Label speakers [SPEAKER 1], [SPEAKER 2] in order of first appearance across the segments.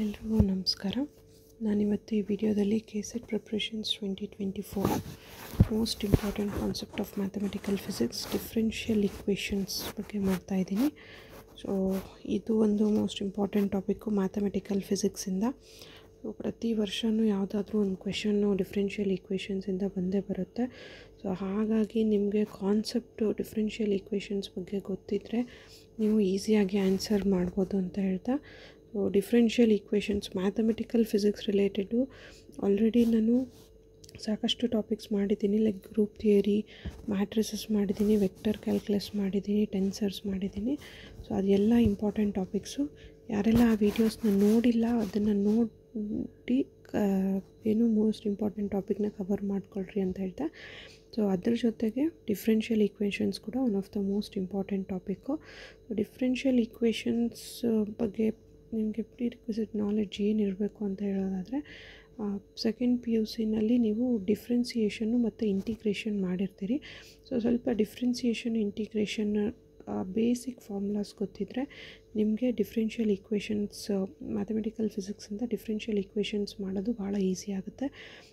[SPEAKER 1] ಎಲ್ರಿಗೂ ನಮಸ್ಕಾರ. ನಾನಿವತ್ತು ಈ ವಿಡಿಯೋದಲ್ಲಿ KSET preparations 2024 most important concept of mathematical physics differential equations ಬಗ್ಗೆ ಮಾಡ್ತಾ ಇದ್ದೀನಿ. ಸೊ ಇದು ಒಂದು ಮೋಸ್ಟ್ ಇಂಪಾರ್ಟೆಂಟ್ ಟಾಪಿಕ್ಕು ಮ್ಯಾಥಮೆಟಿಕಲ್ ಫಿಸಿಕ್ಸಿಂದ. ಸೊ ಪ್ರತಿ ವರ್ಷವೂ ಯಾವುದಾದ್ರೂ ಒಂದು ಕ್ವೆಶನ್ನು ಡಿಫ್ರೆನ್ಷಿಯಲ್ ಈಕ್ವೇಷನ್ಸಿಂದ ಬಂದೇ ಬರುತ್ತೆ. ಸೊ ಹಾಗಾಗಿ ನಿಮಗೆ ಕಾನ್ಸೆಪ್ಟು ಡಿಫ್ರೆನ್ಷಿಯಲ್ ಈಕ್ವೇಷನ್ಸ್ ಬಗ್ಗೆ ಗೊತ್ತಿದ್ದರೆ ನೀವು ಈಸಿಯಾಗಿ ಆನ್ಸರ್ ಮಾಡ್ಬೋದು ಅಂತ ಹೇಳ್ತಾ, so differential equations mathematical physics related already ನಾನು ಸಾಕಷ್ಟು ಟಾಪಿಕ್ಸ್ ಮಾಡಿದ್ದೀನಿ. ಲೈಕ್ ಗ್ರೂಪ್ ಥಿಯರಿ, ಮ್ಯಾಟ್ರಿಸಸ್ ಮಾಡಿದ್ದೀನಿ, ವೆಕ್ಟರ್ ಕ್ಯಾಲ್ಕುಲಸ್ ಮಾಡಿದ್ದೀನಿ, ಟೆನ್ಸರ್ಸ್ ಮಾಡಿದ್ದೀನಿ. ಸೊ ಅದೆಲ್ಲ ಇಂಪಾರ್ಟೆಂಟ್ ಟಾಪಿಕ್ಸು. ಯಾರೆಲ್ಲ ಆ ವೀಡಿಯೋಸ್ನ ನೋಡಿಲ್ಲ ಅದನ್ನು ನೋಡಿ ಏನು ಮೋಸ್ಟ್ ಇಂಪಾರ್ಟೆಂಟ್ ಟಾಪಿಕ್ನ ಕವರ್ ಮಾಡ್ಕೊಳ್ರಿ ಅಂತ ಹೇಳ್ತಾ, ಸೊ ಅದ್ರ ಜೊತೆಗೆ ಡಿಫ್ರೆನ್ಷಿಯಲ್ ಈಕ್ವೇಷನ್ಸ್ ಕೂಡ one of the most important topic. Differential equations ಬಗ್ಗೆ ನಿಮಗೆ ಪ್ರೀ ರಿಕ್ವಿಸಿಟ್ ನಾಲೆಡ್ಜ್ ಏನಿರಬೇಕು ಅಂತ ಹೇಳೋದಾದರೆ, ಸೆಕೆಂಡ್ PUC ನಲ್ಲಿ ನೀವು ಡಿಫ್ರೆನ್ಸಿಯೇಷನ್ನು ಮತ್ತು ಇಂಟಿಗ್ರೇಷನ್ ಮಾಡಿರ್ತೀರಿ. ಸೊ ಸ್ವಲ್ಪ ಡಿಫ್ರೆನ್ಸಿಯೇಷನ್ ಇಂಟಿಗ್ರೇಷನ್ ಬೇಸಿಕ್ ಫಾರ್ಮುಲಾಸ್ ಗೊತ್ತಿದ್ದರೆ ನಿಮಗೆ ಡಿಫ್ರೆನ್ಷಿಯಲ್ ಈಕ್ವೇಷನ್ಸ್ ಮ್ಯಾಥಮೆಟಿಕಲ್ ಫಿಸಿಕ್ಸಿಂದ ಡಿಫ್ರೆನ್ಷಿಯಲ್ ಈಕ್ವೇಷನ್ಸ್ ಮಾಡೋದು ಭಾಳ ಈಸಿ ಆಗುತ್ತೆ.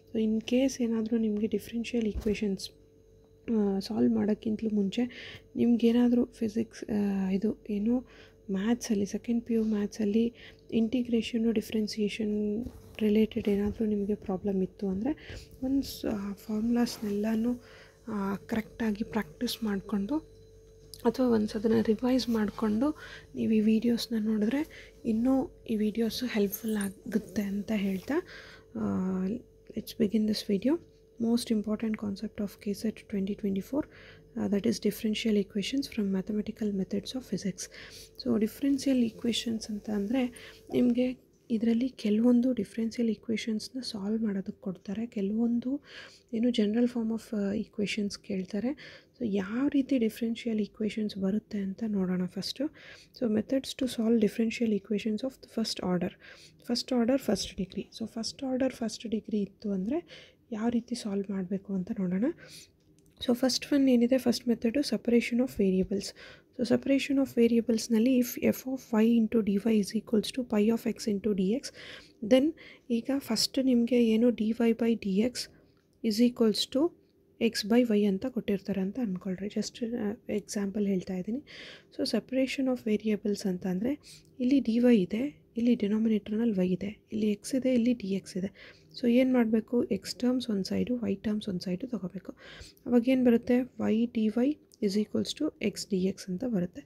[SPEAKER 1] ಸೊ ಇನ್ ಕೇಸ್ ಏನಾದರೂ ನಿಮಗೆ ಡಿಫ್ರೆನ್ಷಿಯಲ್ ಈಕ್ವೇಷನ್ಸ್ ಸಾಲ್ವ್ ಮಾಡೋಕ್ಕಿಂತಲೂ ಮುಂಚೆ ನಿಮಗೇನಾದರೂ ಫಿಸಿಕ್ಸ್ ಇದು ಏನು ಮ್ಯಾಥ್ಸಲ್ಲಿ ಸೆಕೆಂಡ್ PU ಮ್ಯಾಥ್ಸಲ್ಲಿ ಇಂಟಿಗ್ರೇಷನ್ನು ಡಿಫ್ರೆನ್ಸಿಯೇಷನ್ ರಿಲೇಟೆಡ್ ಏನಾದರೂ ನಿಮಗೆ ಪ್ರಾಬ್ಲಮ್ ಇತ್ತು ಅಂದರೆ ಒಂದು ಫಾರ್ಮುಲಾಸ್ನೆಲ್ಲನೂ ಕರೆಕ್ಟಾಗಿ ಪ್ರಾಕ್ಟೀಸ್ ಮಾಡಿಕೊಂಡು ಅಥವಾ ಒಂದು ಅದನ್ನು ರಿವೈಸ್ ಮಾಡಿಕೊಂಡು ನೀವು ಈ ವಿಡಿಯೋಸ್ನ ನೋಡಿದ್ರೆ ಇನ್ನೂ ಈ ವಿಡಿಯೋಸು ಹೆಲ್ಪ್ಫುಲ್ ಆಗುತ್ತೆ ಅಂತ ಹೇಳ್ತಾ, let's begin this video. Most important concept of KSET 2024 that is differential equations from mathematical methods of physics. So differential equations ಅಂತ ಅಂದರೆ ನಿಮಗೆ ಇದರಲ್ಲಿ ಕೆಲವೊಂದು ಡಿಫ್ರೆನ್ಷಿಯಲ್ ಈಕ್ವೇಷನ್ಸ್ನ ಸಾಲ್ವ್ ಮಾಡೋದಕ್ಕೆ ಕೊಡ್ತಾರೆ, ಕೆಲವೊಂದು ಏನು ಜನರಲ್ ಫಾರ್ಮ್ ಆಫ್ ಈಕ್ವೇಷನ್ಸ್ ಕೇಳ್ತಾರೆ. ಸೊ ಯಾವ ರೀತಿ ಡಿಫ್ರೆನ್ಷಿಯಲ್ ಈಕ್ವೇಷನ್ಸ್ ಬರುತ್ತೆ ಅಂತ ನೋಡೋಣ first. So methods to solve differential equations of first order first degree. So first order first degree ಇತ್ತು ಅಂದರೆ ಯಾವ ರೀತಿ ಸಾಲ್ವ್ ಮಾಡಬೇಕು ಅಂತ ನೋಡೋಣ. ಸೊ ಫಸ್ಟ್ ಒನ್ ಏನಿದೆ, first method separation of variables. So separation of ವೇರಿಯಬಲ್ಸ್ನಲ್ಲಿ if f(y) × dy is equals to pi of x into dx, then ಈಗ ಫಸ್ಟ್ ನಿಮಗೆ ಏನು dy/dx is equals to x/y ಅಂತ ಕೊಟ್ಟಿರ್ತಾರೆ ಅಂತ ಅಂದ್ಕೊಳ್ರಿ. ಜಸ್ಟ್ ಎಕ್ಸಾಂಪಲ್ ಹೇಳ್ತಾ ಇದ್ದೀನಿ. ಸೊ ಸಪ್ರೇಷನ್ ಆಫ್ ವೇರಿಯಬಲ್ಸ್ ಅಂತ ಅಂದರೆ ಇಲ್ಲಿ dy ಇದೆ, ಇಲ್ಲಿ ಡಿನಾಮಿನೇಟರ್ನಲ್ಲಿ y ಇದೆ, ಇಲ್ಲಿ x ಇದೆ, ಇಲ್ಲಿ dx ಇದೆ. ಸೊ ಏನು ಮಾಡಬೇಕು, ಎಕ್ಸ್ ಟರ್ಮ್ಸ್ ಒಂದು ಸೈಡು, ವೈ ಟರ್ಮ್ಸ್ ಒಂದು ಸೈಡು ತೊಗೋಬೇಕು. ಅವಾಗೇನು ಬರುತ್ತೆ, y dy is equals to x dx ಅಂತ ಬರುತ್ತೆ.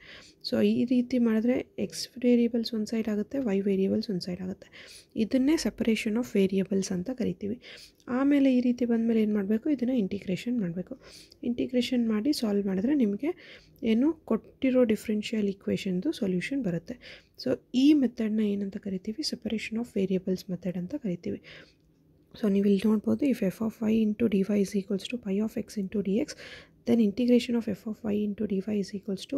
[SPEAKER 1] ಸೊ ಈ ರೀತಿ ಮಾಡಿದ್ರೆ ಎಕ್ಸ್ ವೇರಿಯಬಲ್ಸ್ ಒಂದು ಸೈಡ್ ಆಗುತ್ತೆ, ವೈ ವೇರಿಯಬಲ್ಸ್ ಒಂದು ಸೈಡ್ ಆಗುತ್ತೆ. ಇದನ್ನೇ ಸಪರೇಷನ್ ಆಫ್ ವೇರಿಯಬಲ್ಸ್ ಅಂತ ಕರಿತೀವಿ. ಆಮೇಲೆ ಈ ರೀತಿ ಬಂದಮೇಲೆ ಏನು ಮಾಡಬೇಕು, ಇದನ್ನು ಇಂಟಿಗ್ರೇಷನ್ ಮಾಡಬೇಕು. ಇಂಟಿಗ್ರೇಷನ್ ಮಾಡಿ ಸಾಲ್ವ್ ಮಾಡಿದ್ರೆ ನಿಮಗೆ ಏನು ಕೊಟ್ಟಿರೋ ಡಿಫ್ರೆನ್ಷಿಯಲ್ ಈಕ್ವೇಷನ್ದು ಸೊಲ್ಯೂಷನ್ ಬರುತ್ತೆ. ಸೊ ಈ ಮೆಥಡ್ನ ಏನಂತ ಕರಿತೀವಿ, ಸಪರೇಷನ್ ಆಫ್ ವೇರಿಯಬಲ್ಸ್ ಮೆಥಡ್ ಅಂತ ಕರಿತೀವಿ. ಸೊ ನೀವು ಇಲ್ಲಿ ನೋಡ್ಬೋದು, if f(y) × dy is equals to pi of x into dx, then integration of f(y) × dy is equals to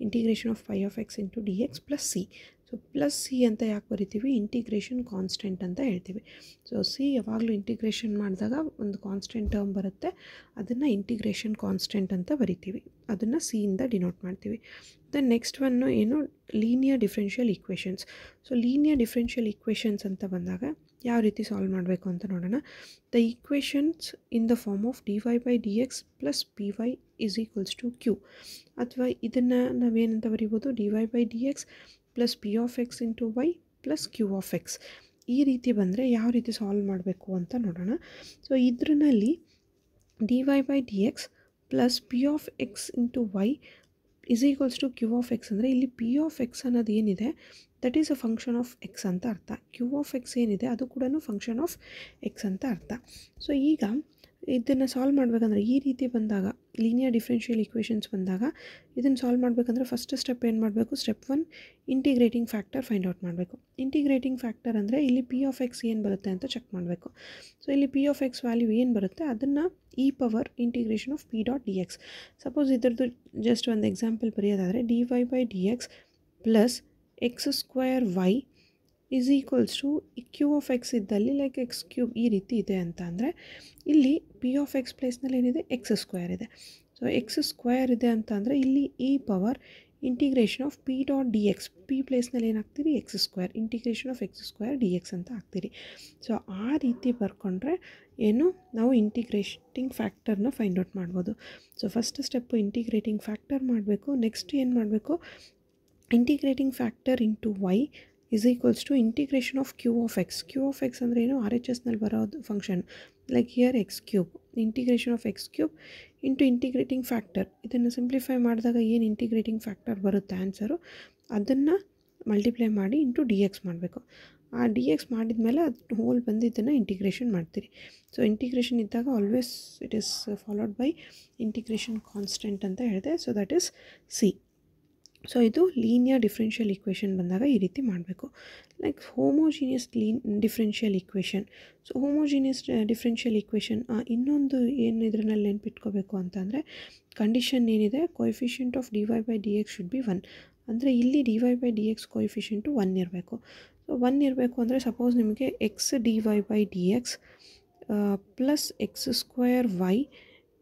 [SPEAKER 1] integration of pi of x into dx plus c. So plus C ಅಂತ ಯಾಕೆ ಬರಿತೀವಿ, integration constant ಅಂತ ಹೇಳ್ತೀವಿ. So C ಯಾವಾಗಲೂ integration ಮಾಡಿದಾಗ ಒಂದು constant term ಬರುತ್ತೆ, ಅದನ್ನು ಇಂಟಿಗ್ರೇಷನ್ ಕಾನ್ಸ್ಟೆಂಟ್ ಅಂತ ಬರಿತೀವಿ, ಅದನ್ನು ಸಿಯಿಂದ ಡಿನೋಟ್ ಮಾಡ್ತೀವಿ. ದೆನ್ ನೆಕ್ಸ್ಟ್ ಒನ್ನು ಏನು, linear differential equations. So linear differential equations ಅಂತ ಬಂದಾಗ ಯಾವ ರೀತಿ ಸಾಲ್ವ್ ಮಾಡಬೇಕು ಅಂತ ನೋಡೋಣ. The equations in the form of dy/dx plus py is equals to q, ಅಥವಾ ಇದನ್ನು ನಾವೇನಂತ ಬರಿಬೋದು, dy/dx plus p of x into y plus q of x. ಈ ರೀತಿ ಬಂದರೆ ಯಾವ ರೀತಿ ಸಾಲ್ವ್ ಮಾಡಬೇಕು ಅಂತ ನೋಡೋಣ. ಸೊ ಇದರಲ್ಲಿ dy/dx plus p of x into y is equals to q of x ಅಂದರೆ ಇಲ್ಲಿ p of x ಅನ್ನೋದು ಏನಿದೆ that is a function of x ಅಂತ ಅರ್ಥ. q of x ಏನಿದೆ ಅದು ಕೂಡ ಫಂಕ್ಷನ್ ಆಫ್ x ಅಂತ ಅರ್ಥ. ಸೊ ಈಗ ಇದನ್ನು ಸಾಲ್ವ್ ಮಾಡಬೇಕಂದ್ರೆ ಈ ರೀತಿ ಬಂದಾಗ, ಲೀನಿಯರ್ ಡಿಫ್ರೆನ್ಷಿಯಲ್ ಈಕ್ವೇಷನ್ಸ್ ಬಂದಾಗ ಇದನ್ನು ಸಾಲ್ವ್ ಮಾಡಬೇಕಂದ್ರೆ ಫಸ್ಟ್ ಸ್ಟೆಪ್ ಏನು ಮಾಡಬೇಕು, step 1 integrating factor find out ಮಾಡಬೇಕು. ಇಂಟಿಗ್ರೇಟಿಂಗ್ ಫ್ಯಾಕ್ಟರ್ ಅಂದರೆ ಇಲ್ಲಿ p of x ಏನು ಬರುತ್ತೆ ಅಂತ ಚೆಕ್ ಮಾಡಬೇಕು. ಸೊ ಇಲ್ಲಿ p of x ವ್ಯಾಲ್ಯೂ ಏನು ಬರುತ್ತೆ ಅದನ್ನು e⁻ಇಂಟಿಗ್ರೇಷನ್ ಆಫ್ p.dx. ಸಪೋಸ್ ಇದರದ್ದು ಜಸ್ಟ್ ಒಂದು ಎಕ್ಸಾಂಪಲ್ ಬರೆಯೋದಾದರೆ dy/dx plus x² y is equals to q of x ಇದ್ದಲ್ಲಿ ಲೈಕ್ x³ ಈ ರೀತಿ ಇದೆ ಅಂತ ಅಂದರೆ ಇಲ್ಲಿ p of x ಪ್ಲೇಸ್ನಲ್ಲಿ ಏನಿದೆ x² ಇದೆ. ಸೊ x² ಇದೆ ಅಂತ ಅಂದರೆ ಇಲ್ಲಿ e⁻ integration of P dot D X, P ಪ್ಲೇಸ್ನಲ್ಲಿ ಏನು ಹಾಕ್ತೀರಿ, X square, integration of X square D X ಅಂತ ಹಾಕ್ತೀರಿ. ಸೊ ಆ ರೀತಿ ಬರ್ಕೊಂಡ್ರೆ ಏನು ನಾವು ಇಂಟಿಗ್ರೇಟಿಂಗ್ ಫ್ಯಾಕ್ಟರ್ನ ಫೈಂಡ್ ಔಟ್ ಮಾಡ್ಬೋದು. So first step integrating factor ಮಾಡಬೇಕು. ನೆಕ್ಸ್ಟ್ ಏನು ಮಾಡಬೇಕು, integrating factor into Y is equals to integration of q of x. q of x ಅಂದರೆ ಏನು, ಆರ್ ಎಚ್ ಎಸ್ನಲ್ಲಿ ಬರೋದು function, like here X cube, integration of X cube into integrating factor. ಇದನ್ನು simplify ಮಾಡಿದಾಗ ಏನು integrating factor ಬರುತ್ತೆ answer, ಅದನ್ನು multiply ಮಾಡಿ into D X ಮಾಡಬೇಕು. ಆ ಡಿ ಎಕ್ಸ್ ಮಾಡಿದ ಮೇಲೆ ಅದು ಹೋಲ್ ಬಂದಿದ್ದನ್ನು ಇಂಟಿಗ್ರೇಷನ್ ಮಾಡ್ತೀರಿ. ಸೊ ಇಂಟಿಗ್ರೇಷನ್ ಇದ್ದಾಗ always it is followed by integration constant ಅಂತ ಹೇಳಿದೆ. So that is C. So ಇದು ಲೀನಿಯರ್ ಡಿಫ್ರೆನ್ಷಿಯಲ್ ಇಕ್ವೇಷನ್ ಬಂದಾಗ ಈ ರೀತಿ ಮಾಡಬೇಕು. Like homogeneous differential equation. So homogeneous differential equation ಇನ್ನೊಂದು ಏನು ಇದರಲ್ಲಿ ನೆನ್ಪಿಟ್ಕೋಬೇಕು ಅಂತಂದರೆ, ಕಂಡೀಷನ್ ಏನಿದೆ, coefficient of D Y by D X should be 1. ಅಂದರೆ ಇಲ್ಲಿ D Y by D X coefficient 1 ಇರಬೇಕು. ಸೊ 1 ಇರಬೇಕು ಅಂದರೆ ಸಪೋಸ್ ನಿಮಗೆ X D Y by D X plus X square Y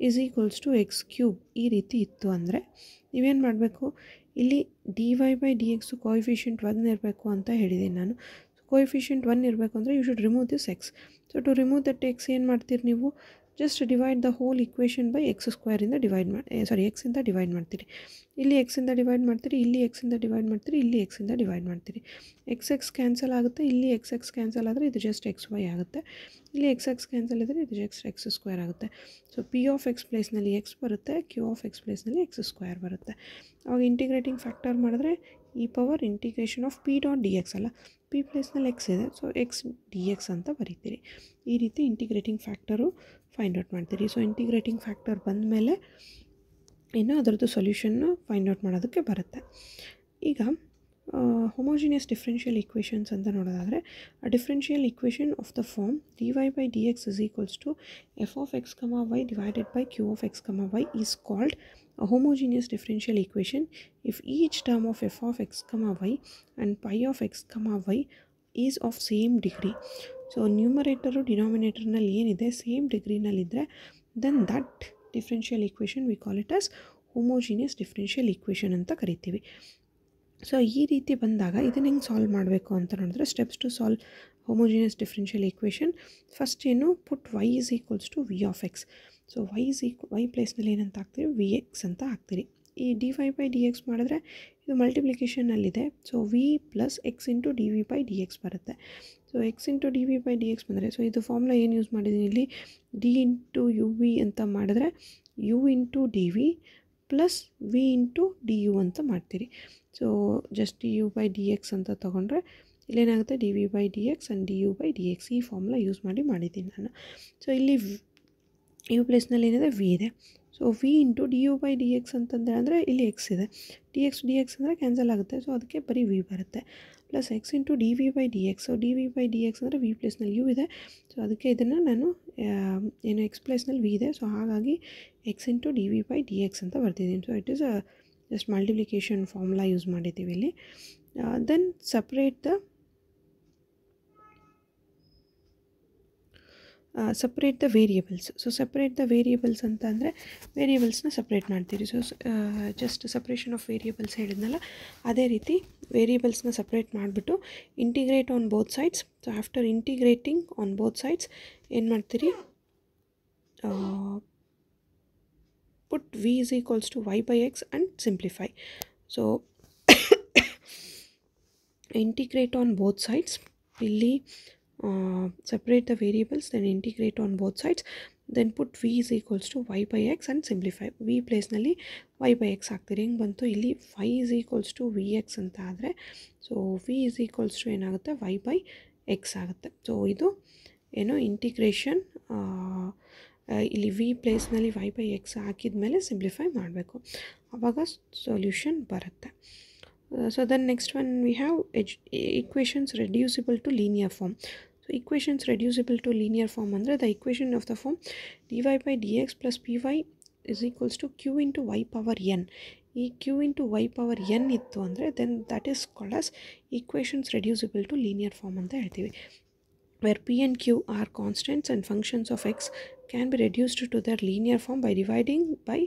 [SPEAKER 1] is equals to X cube ಈ ರೀತಿ ಇತ್ತು ಅಂದರೆ ನೀವೇನು ಮಾಡಬೇಕು, ಇಲ್ಲಿ D Y by D X coefficient 1 ಇರಬೇಕು ಅಂತ ಹೇಳಿದ್ದೀನಿ ನಾನು. ಕೋಎಫಿಷಿಯಂಟ್ 1 ಇರಬೇಕು ಅಂದರೆ you should remove this X. So to remove that X ಏನು ಮಾಡ್ತೀರಿ ನೀವು, just divide the whole equation by X ಸ್ಕ್ವೇರಿಂದ ಡಿವೈಡ್ ಮಾಡಿ, ಎಕ್ಸಿಂದ ಡಿವೈಡ್ ಮಾಡ್ತೀರಿ. ಇಲ್ಲಿ ಎಕ್ಸಿಂದ ಡಿವೈಡ್ ಮಾಡ್ತೀರಿ, ಇಲ್ಲಿ ಎಕ್ಸಿಂದ ಡಿವೈಡ್ ಮಾಡ್ತೀರಿ, ಇಲ್ಲಿ ಎಕ್ಸಿಂದ ಡಿವೈಡ್ ಮಾಡ್ತೀರಿ. ಎಕ್ಸ್ ಕ್ಯಾನ್ಸಲ್ ಆಗುತ್ತೆ, ಇಲ್ಲಿ ಎಕ್ಸ್ ಕ್ಯಾನ್ಸಲ್ ಆದರೆ ಇದು ಜಸ್ಟ್ ಎಕ್ಸ್ ವೈ ಆಗುತ್ತೆ, ಇಲ್ಲಿ ಎಕ್ಸ್ ಕ್ಯಾನ್ಸಲ್ ಇದ್ದರೆ ಇದು ಜಸ್ಟ್ ಎಕ್ಸ್ ಸ್ಕ್ವೇರ್ ಆಗುತ್ತೆ. ಸೊ ಪಿ ಆಫ್ ಎಕ್ಸ್ ಪ್ಲೇಸ್ನಲ್ಲಿ ಎಕ್ಸ್ ಬರುತ್ತೆ, ಕ್ಯೂ ಆಫ್ ಎಕ್ಸ್ ಪ್ಲೇಸ್ನಲ್ಲಿ ಎಕ್ಸ್ ಸ್ಕ್ವೇರ್ ಬರುತ್ತೆ. ಅವಾಗ ಇಂಟಿಗ್ರೇಟಿಂಗ್ ಫ್ಯಾಕ್ಟರ್ ಮಾಡಿದ್ರೆ ಈ power integration of P dot D X ಅಲ್ಲ, ಪಿ ಪ್ಲೇಸ್ನಲ್ಲಿ ಎಕ್ಸ್ ಇದೆ, ಸೊ ಎಕ್ಸ್ ಡಿ ಎಕ್ಸ್ ಅಂತ ಬರೀತೀರಿ. ಈ ರೀತಿ ಇಂಟಿಗ್ರೇಟಿಂಗ್ ಫ್ಯಾಕ್ಟರು ಫೈಂಡ್ ಔಟ್ ಮಾಡ್ತೀರಿ. ಸೊ ಇಂಟಿಗ್ರೇಟಿಂಗ್ ಫ್ಯಾಕ್ಟರ್ ಬಂದ ಮೇಲೆ ಇನ್ನು ಅದರದ್ದು ಸೊಲ್ಯೂಷನ್ನು ಫೈಂಡ್ ಔಟ್ ಮಾಡೋದಕ್ಕೆ ಬರುತ್ತೆ. ಈಗ ಹೋಮೋಜಿನಿಯಸ್ ಡಿಫ್ರೆನ್ಷಿಯಲ್ ಇಕ್ವೇಷನ್ಸ್ ಅಂತ ನೋಡೋದಾದರೆ, a differential equation of the form D Y by D X is equals to F of X comma Y divided by Q of X comma Y is called a homogeneous differential equation if each term of f of x comma y and pi of x comma y is of same degree. So numerator denominator ನಲ್ಲಿ ಏನಿದೆ same ಡಿಗ್ರಿನಲ್ಲಿದ್ದರೆ then that differential equation we call it as homogeneous differential equation ಅಂತ ಕರಿತೀವಿ. So ಈ ರೀತಿ ಬಂದಾಗ ಇದನ್ನು ಹೆಂಗೆ solve ಮಾಡಬೇಕು ಅಂತ ನೋಡಿದ್ರೆ, steps to solve homogeneous differential equation. First ಏನು, put Y is equals to V of X. So Y ಪ್ಲೇಸ್ನಲ್ಲಿ ಏನಂತ ಹಾಕ್ತೀವಿ, ವಿ ಎಕ್ಸ್ ಅಂತ ಹಾಕ್ತೀರಿ. ಈ D Y by D X ಮಾಡಿದ್ರೆ ಇದು ಮಲ್ಟಿಪ್ಲಿಕೇಷನಲ್ಲಿದೆ, so V plus X into D V by D X ಬರುತ್ತೆ. So X into D V by D X ಬಂದರೆ, ಸೊ ಇದು ಫಾರ್ಮುಲಾ ಏನು ಯೂಸ್ ಮಾಡಿದ್ದೀನಿ ಇಲ್ಲಿ, ಡಿ ಇಂಟು ಯು ವಿ ಅಂತ ಮಾಡಿದ್ರೆ U into D V plus V into D U ಅಂತ ಮಾಡ್ತೀರಿ. So just D U by D X ಅಂತ ತೊಗೊಂಡ್ರೆ ಇಲ್ಲೇನಾಗುತ್ತೆ, D V by D X and D U by D X ಈ formula use ಮಾಡಿದ್ದೀನಿ ನಾನು. ಸೊ ಇಲ್ಲಿ ಯು ಪ್ಲೇಸ್ನಲ್ಲಿ ಏನಿದೆ, ವಿ ಇದೆ. So V into D U by D X ಅಂತಂದರೆ ಅಂದರೆ ಇಲ್ಲಿ ಎಕ್ಸ್ ಇದೆ, ಡಿ ಎಕ್ಸ್ ಅಂದರೆ ಕ್ಯಾನ್ಸಲ್ ಆಗುತ್ತೆ, ಸೊ ಅದಕ್ಕೆ ಬರೀ ವಿ ಬರುತ್ತೆ. Plus X into D V by D X. So D V by D X ಅಂದರೆ ವಿ ಪ್ಲೇಸ್ನಲ್ಲಿ ಯು ಇದೆ, ಸೊ ಅದಕ್ಕೆ ಇದನ್ನು ನಾನು ಏನು ಎಕ್ಸ್ ಪ್ಲೇಸ್ನಲ್ಲಿ ವಿ ಇದೆ, ಸೊ ಹಾಗಾಗಿ X into D V by D X ಅಂತ ಬರ್ತಿದ್ದೀನಿ. So it is just multiplication formula use ಮಾಡಿದ್ದೀವಿ ಇಲ್ಲಿ. Then separate the variables. So separate the variables ಅಂತ ಅಂದರೆ ವೇರಿಯೇಬಲ್ಸ್ನ ಸಪ್ರೇಟ್ ಮಾಡ್ತೀರಿ. So just separation of variables ಹೇಳಿದ್ನಲ್ಲ, ಅದೇ ರೀತಿ ವೇರಿಯೇಬಲ್ಸ್ನ ಸಪ್ರೇಟ್ ಮಾಡಿಬಿಟ್ಟು integrate on both sides. So after integrating on both sides ಏನು ಮಾಡ್ತೀರಿ, put v is equals to y by x and simplify. So integrate on both sides. Illi separate the variables, then integrate on both sides, then put v is equals to y by x and simplify. v place nalli y by x ಹಾಕ್ತೀರಿ. ಹೆಂಗೆ ಬಂತು, ಇಲ್ಲಿ y is equals to vx ಅಂತ ಆದರೆ, so v is equals to ಏನಾಗುತ್ತೆ, y by x ಆಗುತ್ತೆ. So ಇದು ಏನು ಇಂಟಿಗ್ರೇಷನ್, ಇಲ್ಲಿ ವಿ ಪ್ಲೇಸ್ನಲ್ಲಿ ವೈ ಬೈ ಎಕ್ಸ್ ಹಾಕಿದ ಮೇಲೆ ಸಿಂಪ್ಲಿಫೈ ಮಾಡಬೇಕು, ಆವಾಗ ಸೊಲ್ಯೂಷನ್ ಬರುತ್ತೆ. So then next one we have equations reducible to linear form. So equations reducible to linear form ಅಂದರೆ the equation of the form D Y by D X plus P Y is equals to Q into Y power N. ಈ Q into Y power N ಇತ್ತು ಅಂದರೆ then that is called as equations reducible to linear form ಅಂತ ಹೇಳ್ತೀವಿ. Where p and q are constants and functions of x can be reduced to their linear form by dividing by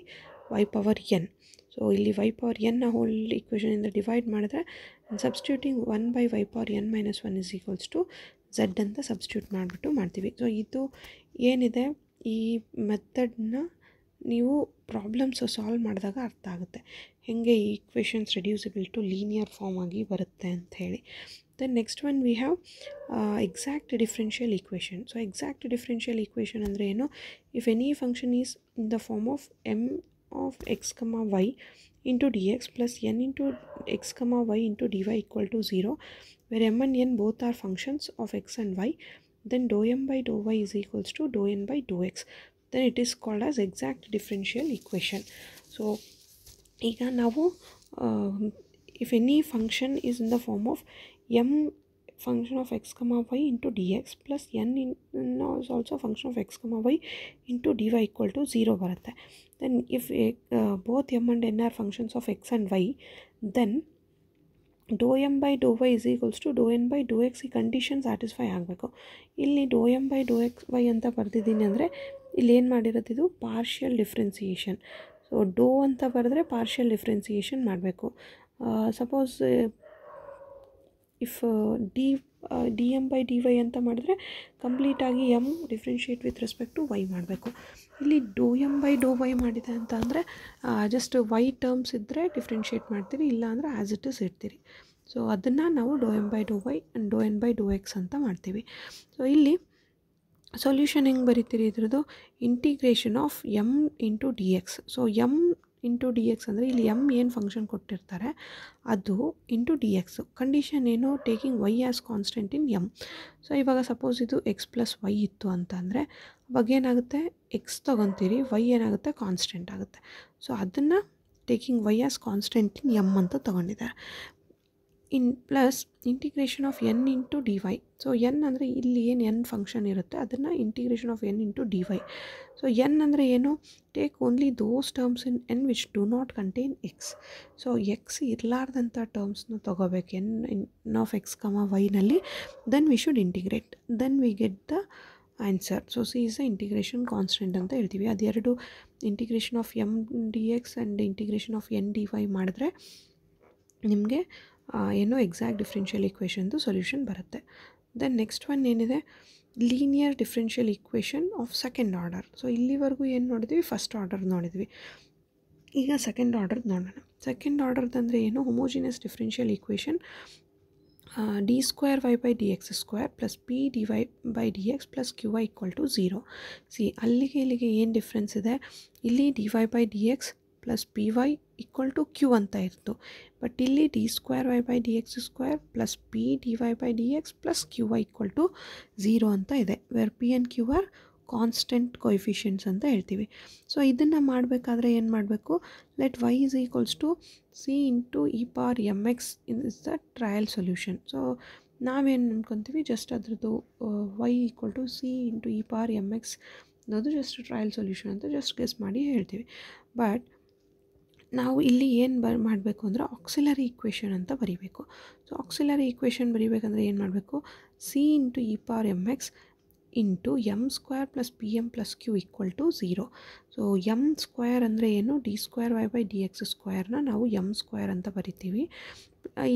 [SPEAKER 1] y power n. So so ಇಲ್ಲಿ y power n whole ಈಕ್ವೇಷನಿಂದ divide ಮಾಡಿದ್ರೆ substituting 1/y(n-1) is equals to z ಅಂತ substitute ಮಾಡಿಬಿಟ್ಟು ಮಾಡ್ತೀವಿ. So ಇದು ಏನಿದೆ ಈ ಮೆಥಡ್ನ ನೀವು ಪ್ರಾಬ್ಲಮ್ಸ್ ಸಾಲ್ವ್ ಮಾಡಿದಾಗ ಅರ್ಥ ಆಗುತ್ತೆ ಹೇಗೆ ಈ equations reducible to linear form ಆಗಿ ಬರುತ್ತೆ ಅಂತ ಹೇಳಿ. Then next one we have exact differential equation. So exact differential equation ಅಂದರೆ ಏನು? If any function is in the form of m of x, y into dx plus n into x, y into dy equal to 0, where m and n both are functions of x and y, then dou m by dou y is equals to dou n by dou x. Then it is called as exact differential equation. So ಈಗ ನಾವು if any function is in the form of m function of x, y into dx plus n is also a function of x, y into dy equal to 0 ಬರುತ್ತೆ. Then if both m and n are functions of x and y, then dou m by dou y is equals to dou n by dou x. ಈ condition satisfy ಆಗಬೇಕು. ಇಲ್ಲಿ dou m by dou x y ಅಂತ ಬರ್ದಿದ್ದೀನಿ ಅಂದರೆ ಇಲ್ಲಿ ಏನು ಮಾಡಿರೋದು, ಇದು partial differentiation. So doh ಅಂತ ಬರೆದ್ರೆ ಪಾರ್ಷಿಯಲ್ ಡಿಫ್ರೆನ್ಸಿಯೇಷನ್ ಮಾಡಬೇಕು. Suppose if D M by D Y ಅಂತ ಮಾಡಿದ್ರೆ ಕಂಪ್ಲೀಟಾಗಿ M differentiate with respect to Y ಮಾಡಬೇಕು. ಇಲ್ಲಿ doh M by doh Y ಮಾಡಿದೆ ಅಂತ ಅಂದರೆ ಜಸ್ಟ್ ವೈ ಟರ್ಮ್ಸ್ ಇದ್ದರೆ ಡಿಫ್ರೆನ್ಷಿಯೇಟ್ ಮಾಡ್ತೀರಿ, ಇಲ್ಲ ಅಂದರೆ ಆ್ಯಸ್ ಇಟ್ ಇಸ್ ಇಡ್ತೀರಿ. ಸೊ ಅದನ್ನು ನಾವು doh M by doh Y and doh N by doh X ಅಂತ ಮಾಡ್ತೀವಿ. ಸೊ ಇಲ್ಲಿ ಸೊಲ್ಯೂಷನ್ ಹೆಂಗೆ ಬರೀತೀರಿ ಇದ್ರದ್ದು? Integration of M into D X. So M into D X ಅಂದರೆ ಇಲ್ಲಿ ಎಮ್ ಏನು ಫಂಕ್ಷನ್ ಕೊಟ್ಟಿರ್ತಾರೆ ಅದು ಇಂಟು ಡಿ ಎಕ್ಸು. ಕಂಡೀಷನ್ ಏನು? Taking Y as constant in M. So ಇವಾಗ ಸಪೋಸ್ ಇದು ಎಕ್ಸ್ ಪ್ಲಸ್ ವೈ ಇತ್ತು ಅಂತ ಅಂದರೆ ಅವಾಗ ಏನಾಗುತ್ತೆ, ಎಕ್ಸ್ ತೊಗೊತೀರಿ, ವೈ ಏನಾಗುತ್ತೆ, ಕಾನ್ಸ್ಟೆಂಟ್ ಆಗುತ್ತೆ. ಸೊ ಅದನ್ನು taking Y as constant in M ಅಂತ ತೊಗೊಂಡಿದ್ದಾರೆ. In plus integration of N into D Y. So N ಅಂದರೆ ಇಲ್ಲಿ ಏನು ಎನ್ ಫಂಕ್ಷನ್ ಇರುತ್ತೆ ಅದನ್ನು integration of N into D Y. So N ಅಂದರೆ ಏನು? Take only those terms in N which do not contain X. So X ಇರಲಾರ್ದಂಥ ಟರ್ಮ್ಸ್ನ ತೊಗೋಬೇಕು ಎನ್ ಆಫ್ ಎಕ್ಸ್ ವೈನಲ್ಲಿ. Then we should integrate, then we get the answer. So C is the integration constant ಅಂತ ಹೇಳ್ತೀವಿ. ಅದೆರಡು integration of M D X and integration of N D Y ಮಾಡಿದ್ರೆ ನಿಮಗೆ ಏನೋ ಎಕ್ಸಾಕ್ಟ್ ಡಿಫ್ರೆನ್ಷಿಯಲ್ ಈಕ್ವೇಷನ್ದು solution ಬರುತ್ತೆ. Then next one ಏನಿದೆ, linear differential equation of second order. So ಇಲ್ಲಿವರೆಗೂ ಏನು ನೋಡಿದ್ವಿ? ಫಸ್ಟ್ ಆರ್ಡರ್ ನೋಡಿದ್ವಿ. ಈಗ ಸೆಕೆಂಡ್ ಆರ್ಡರ್ದು ನೋಡೋಣ. ಸೆಕೆಂಡ್ ಆರ್ಡರ್ದು ಅಂದರೆ ಏನು? Homogeneous differential equation d square y by D x square plus p d Y by D X plus q y equal to 0. See ಅಲ್ಲಿಗೆ ಇಲ್ಲಿಗೆ ಏನು ಡಿಫ್ರೆನ್ಸ್ ಇದೆ? ಇಲ್ಲಿ D Y by D X plus P y equal to q ಅಂತ ಇತ್ತು. But ಇಲ್ಲಿ d square y by D x square plus p d Y by D X plus q y equal to 0 ಅಂತ ಇದೆ. Where p and q are constant coefficients ಅಂತ ಹೇಳ್ತೀವಿ. So ಇದನ್ನು ಮಾಡಬೇಕಾದ್ರೆ ಏನು ಮಾಡಬೇಕು? Let y is equals to c into e power m x is the trial solution. So ನಾವೇನು ಅಂದ್ಕೊತೀವಿ, ಜಸ್ಟ್ ಅದರದ್ದು y equal to c into e power m x ಅನ್ನೋದು ಜಸ್ಟ್ ಟ್ರಯಲ್ ಸೊಲ್ಯೂಷನ್ ಅಂತ ಜಸ್ಟ್ ಗೆಸ್ ಮಾಡಿ ಹೇಳ್ತೀವಿ. But ನಾವು ಇಲ್ಲಿ ಏನು ಮಾಡಬೇಕು ಅಂದರೆ ಆಕ್ಸಿಲರಿ ಈಕ್ವೇಷನ್ ಅಂತ ಬರೀಬೇಕು. ಸೊ ಆಕ್ಸಿಲರಿ ಈಕ್ವೇಷನ್ ಬರೀಬೇಕಂದ್ರೆ ಏನು ಮಾಡಬೇಕು? C into e power m x into m square plus p m plus q equal to 0. So m square ಅಂದರೆ ಏನು? D square y by D x ಸ್ಕ್ವೇರ್ನ ನಾವು ಎಮ್ ಸ್ಕ್ವೇರ್ ಅಂತ ಬರಿತೀವಿ.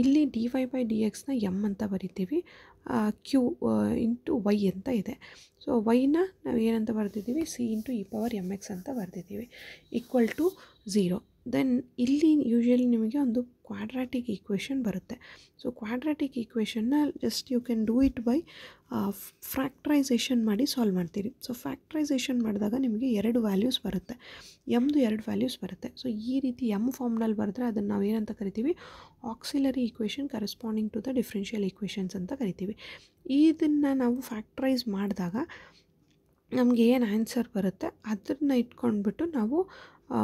[SPEAKER 1] ಇಲ್ಲಿ ಡಿ ವೈ ಬೈ ಡಿ ಎಕ್ಸ್ನ m ಅಂತ ಬರಿತೀವಿ. ಕ್ಯೂ ಇಂಟು ವೈ ಅಂತ ಇದೆ. ಸೊ ವೈನ ನಾವು ಏನಂತ ಬರೆದಿದ್ದೀವಿ? C into e power m x ಅಂತ ಬರೆದಿದ್ದೀವಿ ಈಕ್ವಲ್ ಟು 0. ದೆನ್ ಇಲ್ಲಿ ಯೂಶ್ವಲಿ ನಿಮಗೆ ಒಂದು ಕ್ವಾಡ್ರಾಟಿಕ್ ಈಕ್ವೇಷನ್ ಬರುತ್ತೆ. ಸೊ ಕ್ವಾಡ್ರಾಟಿಕ್ ಈಕ್ವೇಷನ್ನ just you can do it by factorisation ಮಾಡಿ ಸಾಲ್ವ್ ಮಾಡ್ತೀರಿ. ಸೊ ಫ್ಯಾಕ್ಟ್ರೈಸೇಷನ್ ಮಾಡಿದಾಗ ನಿಮಗೆ 2 ವ್ಯಾಲ್ಯೂಸ್ ಬರುತ್ತೆ, ಎಮ್ದು 2 ವ್ಯಾಲ್ಯೂಸ್ ಬರುತ್ತೆ. ಸೊ ಈ ರೀತಿ ಎಮ್ ಫಾರ್ಮ್ನಲ್ಲಿ ಬರೆದ್ರೆ ಅದನ್ನು ನಾವು ಏನಂತ ಕರಿತೀವಿ? Auxiliary equation corresponding to the differential equations ಅಂತ ಕರಿತೀವಿ. ಇದನ್ನು ನಾವು ಫ್ಯಾಕ್ಟ್ರೈಸ್ ಮಾಡಿದಾಗ ನಮಗೆ ಏನು ಆನ್ಸರ್ ಬರುತ್ತೆ ಅದನ್ನು ಇಟ್ಕೊಂಡ್ಬಿಟ್ಟು ನಾವು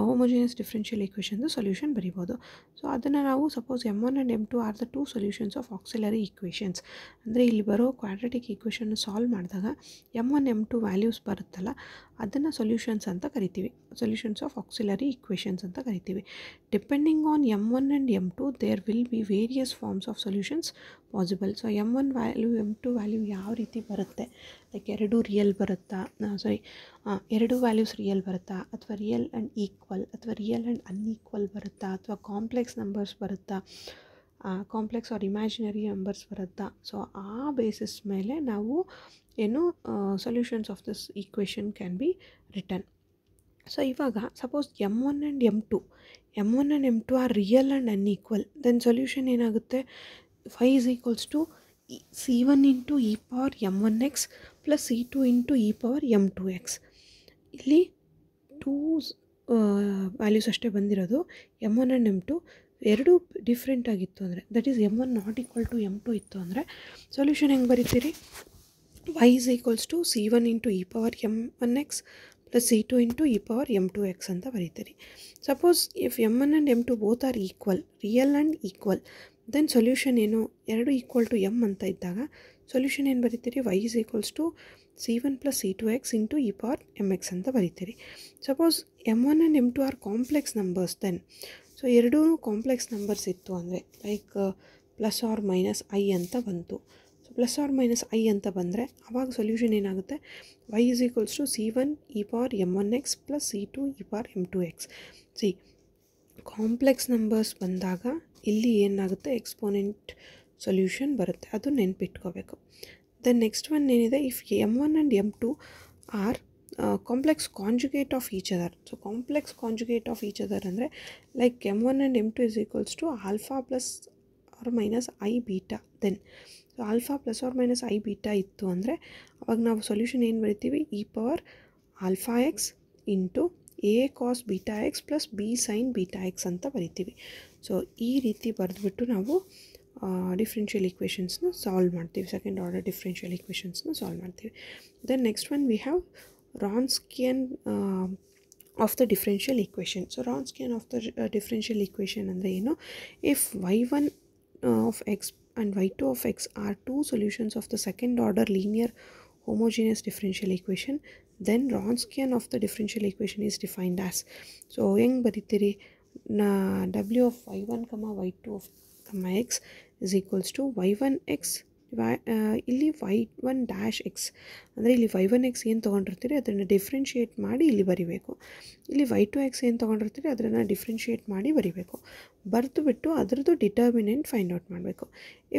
[SPEAKER 1] ಹೋಮೋಜಿನಿಯಸ್ ಡಿಫ್ರೆನ್ಷಿಯಲ್ ಈಕ್ವೇಷನ್ದು ಸೊಲ್ಯೂಷನ್ ಬರಿಬೋದು. ಸೊ ಅದನ್ನು ನಾವು suppose M1 and M2 are the 2 solutions of auxiliary equations ಅಂದರೆ ಇಲ್ಲಿ ಬರೋ ಕ್ವಾಡ್ರಾಟಿಕ್ ಈಕ್ವೇಷನ್ ಸಾಲ್ವ್ ಮಾಡಿದಾಗ M1 M2 ವ್ಯಾಲ್ಯೂಸ್ ಬರುತ್ತಲ್ಲ ಅದನ್ನು ಸೊಲ್ಯೂಷನ್ಸ್ ಅಂತ ಕರಿತೀವಿ, ಸೊಲ್ಯೂಷನ್ಸ್ ಆಫ್ ಆಕ್ಸಿಲರಿ ಈಕ್ವೇಷನ್ಸ್ ಅಂತ ಕರಿತೀವಿ. Depending on M1 and M2 there will be various forms of solutions possible. So M1 value M2 value ಯಾವ ರೀತಿ ಬರುತ್ತೆ, ಲೈಕ್ 2 ರಿಯಲ್ ಬರುತ್ತಾ, 2 ವ್ಯಾಲ್ಯೂಸ್ ರಿಯಲ್ ಬರುತ್ತಾ ಅಥವಾ ರಿಯಲ್ ಆ್ಯಂಡ್ ಅನ್ಈಕ್ವಲ್ ಅಥವಾ ರಿಯಲ್ ಆ್ಯಂಡ್ ಅನ್ಈಕ್ವಲ್ ಬರುತ್ತಾ, ಅಥವಾ ಕಾಂಪ್ಲೆಕ್ಸ್ ನಂಬರ್ಸ್ ಬರುತ್ತಾ, ಕಾಂಪ್ಲೆಕ್ಸ್ ಆರ್ ಇಮ್ಯಾಜಿನರಿ ನಂಬರ್ಸ್ ಬರುತ್ತಾ. ಸೊ ಆ ಬೇಸಿಸ್ ಮೇಲೆ ನಾವು ಏನು solutions of this equation can be written. So ಇವಾಗ suppose m1 and m2 and m2 are real and unequal, then solution ಏನಾಗುತ್ತೆ, y is equals to c1 into e power m1x plus c2 into e power m2x. ಇಲ್ಲಿ two values ಅಷ್ಟೇ ಬಂದಿರೋದು, m1 and m2 ಎರಡು different ಆಗಿತ್ತು ಅಂದರೆ, that is m1 not equal to m2 ಇತ್ತು ಅಂದರೆ solution ಹೆಂಗೆ ಬರೀತೀರಿ, y is equals to c1 into e power m1x plus c2 into e power m2x ಅಂತ ಬರೀತೀರಿ. Suppose if m1 and m2 both are equal, real and equal, then solution ಏನು, ಎರಡು equal to m ಅಂತ ಇದ್ದಾಗ solution ಏನು ಬರೀತೀರಿ, y is equals to c1 plus c2x into e power mx ಅಂತ ಬರೀತೀರಿ. Suppose m1 and m2 are complex numbers, then so ಎರಡೂ complex numbers ಇತ್ತು ಅಂದರೆ like plus or minus i ಅಂತ ಬಂತು. So plus or minus i ಅಂತ ಬಂದರೆ ಆವಾಗ ಸೊಲ್ಯೂಷನ್ ಏನಾಗುತ್ತೆ, y is equals to c1 e power m1x plus c2 e power m2x. ಸಿ ಕಾಂಪ್ಲೆಕ್ಸ್ ನಂಬರ್ಸ್ ಬಂದಾಗ ಇಲ್ಲಿ ಏನಾಗುತ್ತೆ, ಎಕ್ಸ್ಪೋನೆಂಟ್ ಸೊಲ್ಯೂಷನ್ ಬರುತ್ತೆ, ಅದು ನೆನ್ಪಿಟ್ಕೋಬೇಕು. ದೆನ್ ನೆಕ್ಸ್ಟ್ ಒನ್ ಏನಿದೆ, if m1 and m2 are complex conjugate of each other. So complex conjugate of each other ಅಂದರೆ like m1 and m2 is equals to alpha plus or minus i beta. Then so alpha plus or minus i beta ಇತ್ತು ಅಂದರೆ ಅವಾಗ ನಾವು solution ಏನು ಬರಿತೀವಿ, e power alpha x into A cos beta x plus b sine beta x ಅಂತ ಬರಿತೀವಿ. So ಈ ರೀತಿ ಬರೆದ್ಬಿಟ್ಟು ನಾವು ಡಿಫ್ರೆನ್ಷಿಯಲ್ ಈಕ್ವೇಷನ್ಸ್ನ ಸಾಲ್ವ್ ಮಾಡ್ತೀವಿ, ಸೆಕೆಂಡ್ ಆರ್ಡರ್ ಡಿಫ್ರೆನ್ಷಿಯಲ್ ಈಕ್ವೇಷನ್ಸ್ನ ಸಾಲ್ವ್ ಮಾಡ್ತೀವಿ. Then next one we have Wronskian of the differential equation. So Wronskian of the differential equation ಅಂದರೆ ಏನು, if y1 of x and y2 of x are two solutions of the second order linear homogeneous differential equation, then Wronskian of the differential equation is defined as. So ಹೆಂಗೆ ಬರೀತೀರಿ, w of y1 y2 of x is equals to y1x ಇಲ್ಲಿ y1 dash X ಅಂದರೆ ಇಲ್ಲಿ y1x ಏನು ತೊಗೊಂಡಿರ್ತೀರಿ ಅದನ್ನು differentiate ಮಾಡಿ ಇಲ್ಲಿ ಬರಿಬೇಕು. ಇಲ್ಲಿ y2x ಏನು ತೊಗೊಂಡಿರ್ತೀರಿ ಅದನ್ನು ಡಿಫ್ರೆನ್ಷಿಯೇಟ್ ಮಾಡಿ ಬರಿಬೇಕು. ಬರೆದು ಬಿಟ್ಟು ಅದರದ್ದು ಡಿಟರ್ಮಿನೆಂಟ್ ಫೈಂಡ್ ಔಟ್ ಮಾಡಬೇಕು.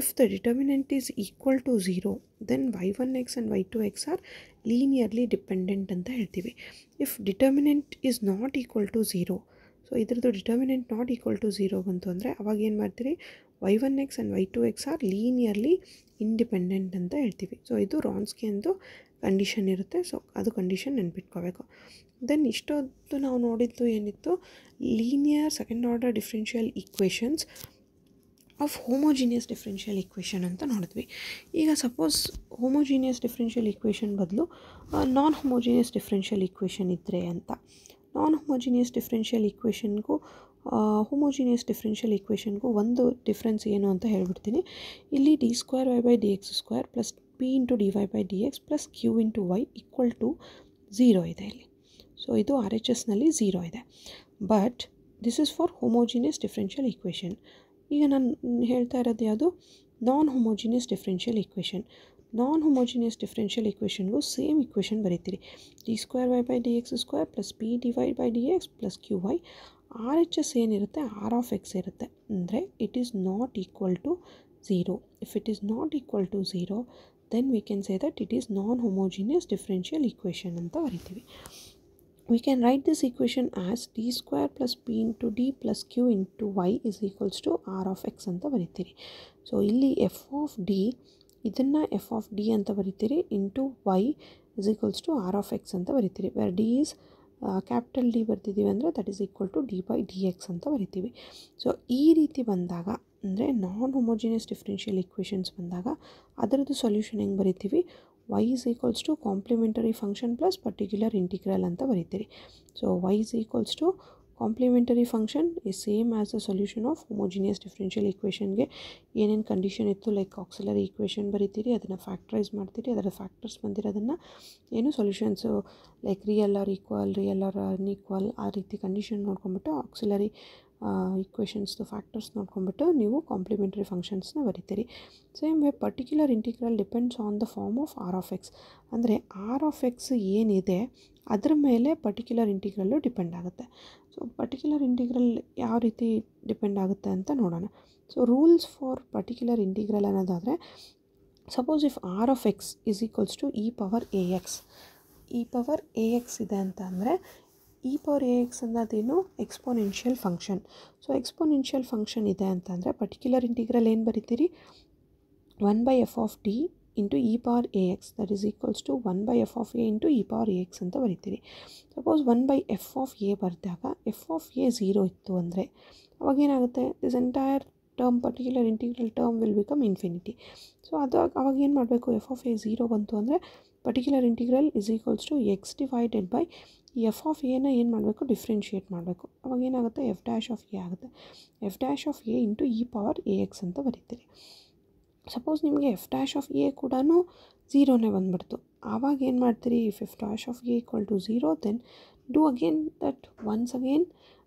[SPEAKER 1] If the determinant is equal to 0, then y1x and y2x are linearly dependent ಅಂತ ಹೇಳ್ತೀವಿ. If determinant is not equal to 0, so ಇದ್ರದ್ದು ಡಿಟರ್ಮಿನೆಂಟ್ ನಾಟ್ ಈಕ್ವಲ್ ಟು 0 ಬಂತು ಅಂದರೆ ಅವಾಗ ಏನು ಮಾಡ್ತೀರಿ, y1x and y2x are linearly independent ಅಂತ ಹೇಳ್ತೀವಿ. ಸೊ ಇದು ರಾನ್ಸ್ಕಿಯನ್ದು ಕಂಡೀಷನ್ ಇರುತ್ತೆ. ಸೊ ಅದು ಕಂಡೀಷನ್ ನೆನ್ಪಿಟ್ಕೋಬೇಕು. ದೆನ್ ಇಷ್ಟೊತ್ತು ನಾವು ನೋಡಿದ್ದು ಏನಿತ್ತು, linear second order differential equations of homogeneous differential equation ಅಂತ ನೋಡಿದ್ವಿ. ಈಗ ಸಪೋಸ್ ಹೋಮೋಜಿನಿಯಸ್ ಡಿಫ್ರೆನ್ಷಿಯಲ್ ಈಕ್ವೇಷನ್ ಬದಲು ನಾನ್ ಹೋಮೋಜಿನಿಯಸ್ ಡಿಫ್ರೆನ್ಷಿಯಲ್ ಈಕ್ವೇಷನ್ ಇದ್ದರೆ ಅಂತ. ನಾನ್ ಹೋಮೋಜಿನಿಯಸ್ ಡಿಫ್ರೆನ್ಷಿಯಲ್ ಈಕ್ವೇಷನ್ಗೂ ಹೋಮೋಜಿನಿಯಸ್ ಡಿಫ್ರೆನ್ಷಿಯಲ್ ಈಕ್ವೇಷನ್ಗೂ ಒಂದು ಡಿಫ್ರೆನ್ಸ್ ಏನು ಅಂತ ಹೇಳ್ಬಿಡ್ತೀನಿ. ಇಲ್ಲಿ d2y/dx² plus p into dy/dx plus q into y equal to 0 ಇದೆ ಇಲ್ಲಿ. ಸೊ ಇದು RHSನಲ್ಲಿ 0 ಇದೆ. But this is for homogeneous differential equation. ಈಗ ನಾನು ಹೇಳ್ತಾ ಇರೋದು ಯಾವುದು, non homogeneous differential equation. Non homogeneous differential ಈಕ್ವೇಷನ್ಗೂ ಸೇಮ್ ಈಕ್ವೇಷನ್ ಬರೀತೀರಿ, d2y/dx² plus p dy/dx plus qy. RHS ಏನಿರುತ್ತೆ, r of x ಇರುತ್ತೆ, ಅಂದರೆ it is not equal to 0. If it is not equal to 0, then we can say that it is non homogeneous differential equation ಅಂತ ಬರಿತೀವಿ. We can write this equation as d² plus p into d plus q into y is equals to r of x ಅಂತ ಬರಿತೀರಿ. So ಇಲ್ಲಿ f of d ಇದನ್ನು f of d ಅಂತ ಬರಿತೀರಿ, into y is equals to r of x ಅಂತ ಬರಿತೀರಿ. Where d is capital D ಬರ್ತಿದ್ದೀವಿ ಅಂದರೆ that is equal to d/dx ಅಂತ ಬರಿತೀವಿ. ಸೊ ಈ ರೀತಿ ಬಂದಾಗ ಅಂದರೆ ನಾನ್ ಹೋಮೋಜಿನಿಯಸ್ ಡಿಫ್ರೆನ್ಷಿಯಲ್ ಈಕ್ವೇಷನ್ಸ್ ಬಂದಾಗ ಅದರದ್ದು ಸೊಲ್ಯೂಷನ್ ಹೆಂಗೆ ಬರಿತೀವಿ, y is equals to complementary function plus particular integral ಅಂತ ಬರೀತೀರಿ. So y is equals to complementary function is same as the solution of homogeneous differential ಈಕ್ವೇಷನ್ಗೆ ಏನೇನು ಕಂಡೀಷನ್ ಇತ್ತು, ಲೈಕ್ ಆಕ್ಸಿಲರಿ ಈಕ್ವೇಷನ್ ಬರೀತೀರಿ, ಅದನ್ನು ಫ್ಯಾಕ್ಟ್ರೈಸ್ ಮಾಡ್ತೀರಿ, ಅದರ ಫ್ಯಾಕ್ಟರ್ಸ್ ಬಂದಿರೋದನ್ನು ಏನು solutions like real or equal, real or unequal, ಆ ರೀತಿ ಕಂಡೀಷನ್ ನೋಡ್ಕೊಂಬಿಟ್ಟು ಆಕ್ಸಿಲರಿ ಈಕ್ವೇಷನ್ಸ್ದು ಫ್ಯಾಕ್ಟರ್ಸ್ ನೋಡ್ಕೊಂಬಿಟ್ಟು ನೀವು ಕಾಂಪ್ಲಿಮೆಂಟರಿ ಫಂಕ್ಷನ್ಸ್ನ ಬರೀತೀರಿ. Same way particular integral depends on the form of r of x. ಅಂದರೆ ಆರ್ ಆಫ್ ಎಕ್ಸ್ ಏನಿದೆ ಅದ್ರ ಮೇಲೆ ಪರ್ಟಿಕ್ಯುಲರ್ ಇಂಟಿಗ್ರಲ್ಲು ಡಿಪೆಂಡ್ ಆಗುತ್ತೆ. ಸೊ ಸೊ ಪರ್ಟಿಕ್ಯುಲರ್ ಇಂಟಿಗ್ರಲ್ ಯಾವ ರೀತಿ ಡಿಪೆಂಡ್ ಆಗುತ್ತೆ ಅಂತ ನೋಡೋಣ. So rules for particular integral ಅನ್ನೋದಾದರೆ, suppose if r of x is equals to e power a x. E power a x ಇದೆ ಅಂತ ಅಂದರೆ ಇ ಪವರ್ ಎ ಎಕ್ಸ್ ಅನ್ನೋದೇನು exponential function. So exponential function ಇದೆ ಅಂತಂದರೆ ಪರ್ಟಿಕ್ಯುಲರ್ ಇಂಟಿಗ್ರಲ್ ಏನು ಬರೀತೀರಿ, 1/f of t into e power a x that is equals to 1/f of a into e power a x ಅಂತ ಬರೀತೀರಿ. ಸಪೋಸ್ 1/f of a ಬರೆದಾಗ f of a 0 ಇತ್ತು ಅಂದರೆ ಅವಾಗೇನಾಗುತ್ತೆ, this entire term particular integral term will become infinity. So ಅದು ಅವಾಗ ಏನು ಮಾಡಬೇಕು, ಎಫ್ ಆಫ್ ಎ 0 ಬಂತು ಅಂದರೆ particular integral is equals to x divided by ಈ ಎಫ್ ಆಫ್ ಎನ ಏನು ಮಾಡಬೇಕು, ಡಿಫ್ರೆನ್ಷಿಯೇಟ್ ಮಾಡಬೇಕು. ಅವಾಗ ಏನಾಗುತ್ತೆ, ಎಫ್ ಡ್ಯಾಶ್ ಆಫ್ ಎ ಆಗುತ್ತೆ. F dash of a into e power a x ಅಂತ ಬರೀತೀರಿ. ಸಪೋಸ್ ನಿಮಗೆ ಎಫ್ ಡ್ಯಾಶ್ ಆಫ್ ಎ ಕೂಡ 0ನೇ ಬಂದುಬಿಡ್ತು, ಆವಾಗ ಏನು ಮಾಡ್ತೀರಿ, if f dash of a equal to 0 then do again that once again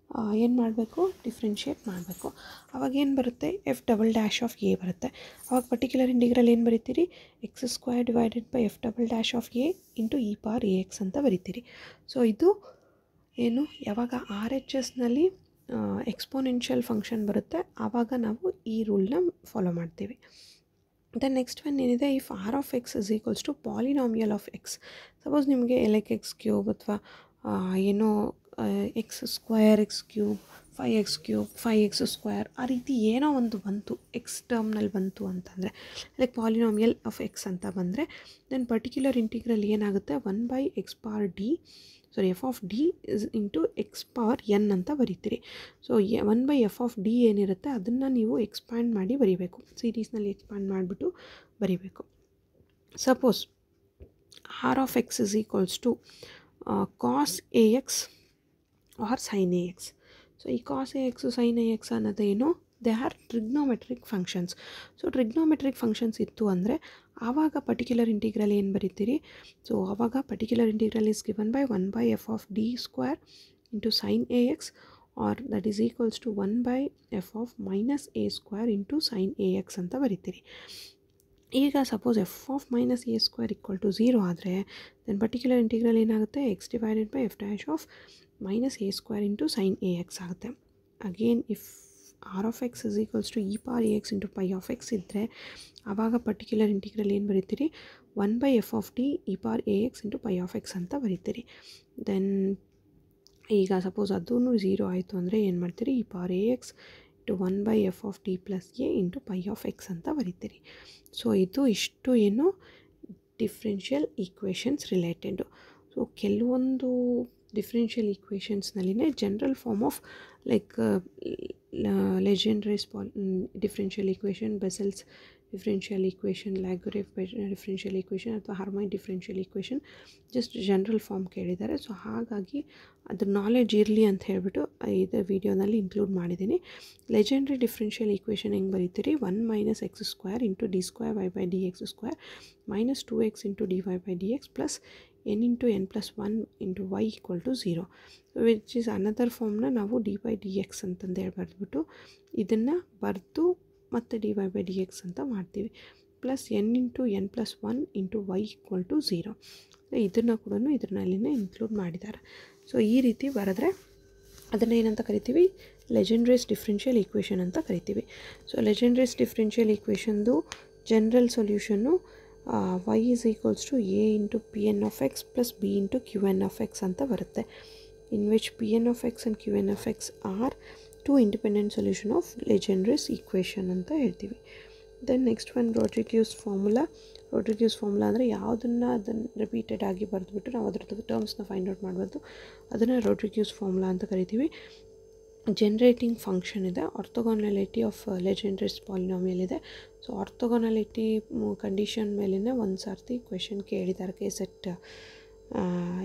[SPEAKER 1] ಏನು ಮಾಡಬೇಕು, ಡಿಫ್ರೆನ್ಷಿಯೇಟ್ ಮಾಡಬೇಕು. ಅವಾಗ ಏನು ಬರುತ್ತೆ, f double dash of a ಬರುತ್ತೆ. ಅವಾಗ ಪರ್ಟಿಕ್ಯುಲರ್ ಇಂಟಿಗ್ರಲ್ ಏನು ಬರೀತೀರಿ, x square divided by f double dash of a into e power a x ಅಂತ ಬರೀತೀರಿ. ಸೊ ಇದು ಏನು, ಯಾವಾಗ ಆರ್ ಎಚ್ ಎಸ್ನಲ್ಲಿ ಎಕ್ಸ್ಪೋನೆನ್ಷಿಯಲ್ ಫಂಕ್ಷನ್ ಬರುತ್ತೆ ಆವಾಗ ನಾವು ಈ ರೂಲ್ನ ಫಾಲೋ ಮಾಡ್ತೀವಿ. ದೆನ್ ನೆಕ್ಸ್ಟ್ ಒನ್ ಏನಿದೆ, if r of x is equals to polynomial of x. Suppose ನಿಮಗೆ ಎಲ್ ಎಕ್ಸ್ ಕ್ಯೂಬ್ ಅಥವಾ ಏನೋ x square x cube 5x cube 5x square ಆ ರೀತಿ ಏನೋ ಒಂದು ಬಂತು, ಎಕ್ಸ್ ಟರ್ಮ್ನಲ್ಲಿ ಬಂತು ಅಂತಂದರೆ, ಲೈಕ್ ಪಾಲಿನಾಮಿಯಲ್ ಆಫ್ ಎಕ್ಸ್ ಅಂತ ಬಂದರೆ ದೆನ್ ಪರ್ಟಿಕ್ಯುಲರ್ ಇಂಟಿಗ್ರಲ್ ಏನಾಗುತ್ತೆ, 1/x power D F of D is into X power N ಅಂತ ಬರೀತೀರಿ. ಸೊ 1/f ಆಫ್ ಡಿ ಏನಿರುತ್ತೆ ಅದನ್ನು ನೀವು ಎಕ್ಸ್ಪ್ಯಾಂಡ್ ಮಾಡಿ ಬರೀಬೇಕು, ಸೀರೀಸ್ನಲ್ಲಿ ಎಕ್ಸ್ಪ್ಯಾಂಡ್ ಮಾಡಿಬಿಟ್ಟು ಬರೀಬೇಕು. Suppose r of x is equals to cos a x or sine a x. So ಈ cos a x sine a x ಅನ್ನೋದೇನು, they are trigonometric functions. So trigonometric functions ಇತ್ತು ಅಂದರೆ ಆವಾಗ ಪರ್ಟಿಕ್ಯುಲರ್ ಇಂಟಿಗ್ರಲ್ ಏನು ಬರೀತೀರಿ, so ಆವಾಗ particular integral is given by 1/f of d square into sine a x or that is equals to 1/f of minus a square into sine a x ಅಂತ ಬರೀತೀರಿ. ಈಗ suppose f of minus a square equal to 0 ಆದರೆ then particular integral ಏನಾಗುತ್ತೆ, x divided by f dash of minus a square into sine a x ಆಗುತ್ತೆ. Again if r of x is equals to e power a x into pi of x ಇದ್ದರೆ ಆವಾಗ particular integral ಏನು ಬರೀತೀರಿ, 1/f of t e power a x into pi of x ಅಂತ ಬರೀತೀರಿ. Then ಈಗ suppose ಅದೂ 0 ಆಯಿತು ಅಂದರೆ ಏನು ಮಾಡ್ತೀರಿ, e power a x into 1/f of t plus a into pi of x ಅಂತ ಬರೀತೀರಿ. ಸೊ ಇದು ಇಷ್ಟು ಏನು ಡಿಫ್ರೆನ್ಷಿಯಲ್ ಈಕ್ವೇಷನ್ಸ್ ರಿಲೇಟೆಡು. ಸೊ ಕೆಲವೊಂದು ಡಿಫ್ರೆನ್ಷಿಯಲ್ ಈಕ್ವೇಷನ್ಸ್ನಲ್ಲಿನೇ general form of like Legendre's differential equation, Bessel's differential equation, Laguerre's differential equation ಅಥವಾ Hermite differential equation just general form ಕೇಳಿದ್ದಾರೆ. So ಹಾಗಾಗಿ ಅದ್ರ ನಾಲೆಡ್ಜ್ ಇರಲಿ ಅಂತ ಹೇಳಿಬಿಟ್ಟು ಇದು ವಿಡಿಯೋನಲ್ಲಿ ಇನ್ಕ್ಲೂಡ್ ಮಾಡಿದ್ದೀನಿ. ಲೆಜೆಂಡ್ರಿ ಡಿಫ್ರೆನ್ಷಿಯಲ್ ಈಕ್ವೇಷನ್ ಹೆಂಗೆ ಬರೀತೀರಿ, 1 - x square into d square y by D x square minus 2x into D Y by D X plus n into n plus 1 into y equal to 0 which is another ಫಾರ್ಮ್ನ ನಾವು D by D X ಅಂತಂದು ಹೇಳಿ ಬರೆದ್ಬಿಟ್ಟು ಇದನ್ನು ಬರೆದು ಮತ್ತು d Y by D X ಅಂತ ಮಾಡ್ತೀವಿ. Plus n into n plus 1 into y equal to 0. ಇದನ್ನು ಕೂಡ ಇದರಲ್ಲಿನೇ ಇನ್ಕ್ಲೂಡ್ ಮಾಡಿದ್ದಾರೆ. ಸೊ ಈ ರೀತಿ ಬರೆದ್ರೆ ಅದನ್ನು ಏನಂತ ಕರಿತೀವಿ, ಲೆಜೆಂಡ್ರಿಯಸ್ ಡಿಫ್ರೆನ್ಷಿಯಲ್ ಈಕ್ವೇಷನ್ ಅಂತ ಕರಿತೀವಿ. ಸೊ ಲೆಜೆಂಡ್ರಿಯಸ್ ಡಿಫ್ರೆನ್ಷಿಯಲ್ ಈಕ್ವೇಷನ್ದು general solution y is equals to a into pn of x plus b into qn of x ಅಂತ ಬರುತ್ತೆ. in which pn of x and qn of x are two independent solution of Legendre's equation ಅಂತ ಹೇಳ್ತೀವಿ. Then next one Rodrigues formula. Rodrigues formula ಅಂದರೆ ಯಾವುದನ್ನು ಅದನ್ನು repeated ಆಗಿ ಬರೆದ್ಬಿಟ್ಟು ನಾವು ಅದ್ರದ್ದು ಟರ್ಮ್ಸ್ನ ಫೈಂಡ್ ಔಟ್ ಮಾಡಬಾರ್ದು, ಅದನ್ನು ರೋಡ್ರಿಗ್ಯೂಸ್ ಫಾರ್ಮುಲಾ ಅಂತ ಕರಿತೀವಿ. ಜನರೇಟಿಂಗ್ ಫಂಕ್ಷನ್ ಇದೆ, ಆರ್ಥೋಗೋನಾಲಿಟಿ ಆಫ್ ಲೆಜೆಂಡ್ರಿಸ್ ಪಾಲಿನಾಮಿಯಲ್ ಇದೆ. ಸೊ ಆರ್ಥೋಗೋನಾಲಿಟಿ ಕಂಡೀಷನ್ ಮೇಲೇ ಒಂದು ಸರ್ತಿ ಕ್ವೆಶನ್ ಕೇಳಿದ್ದಾರೆ ಕೆಸೆಟ್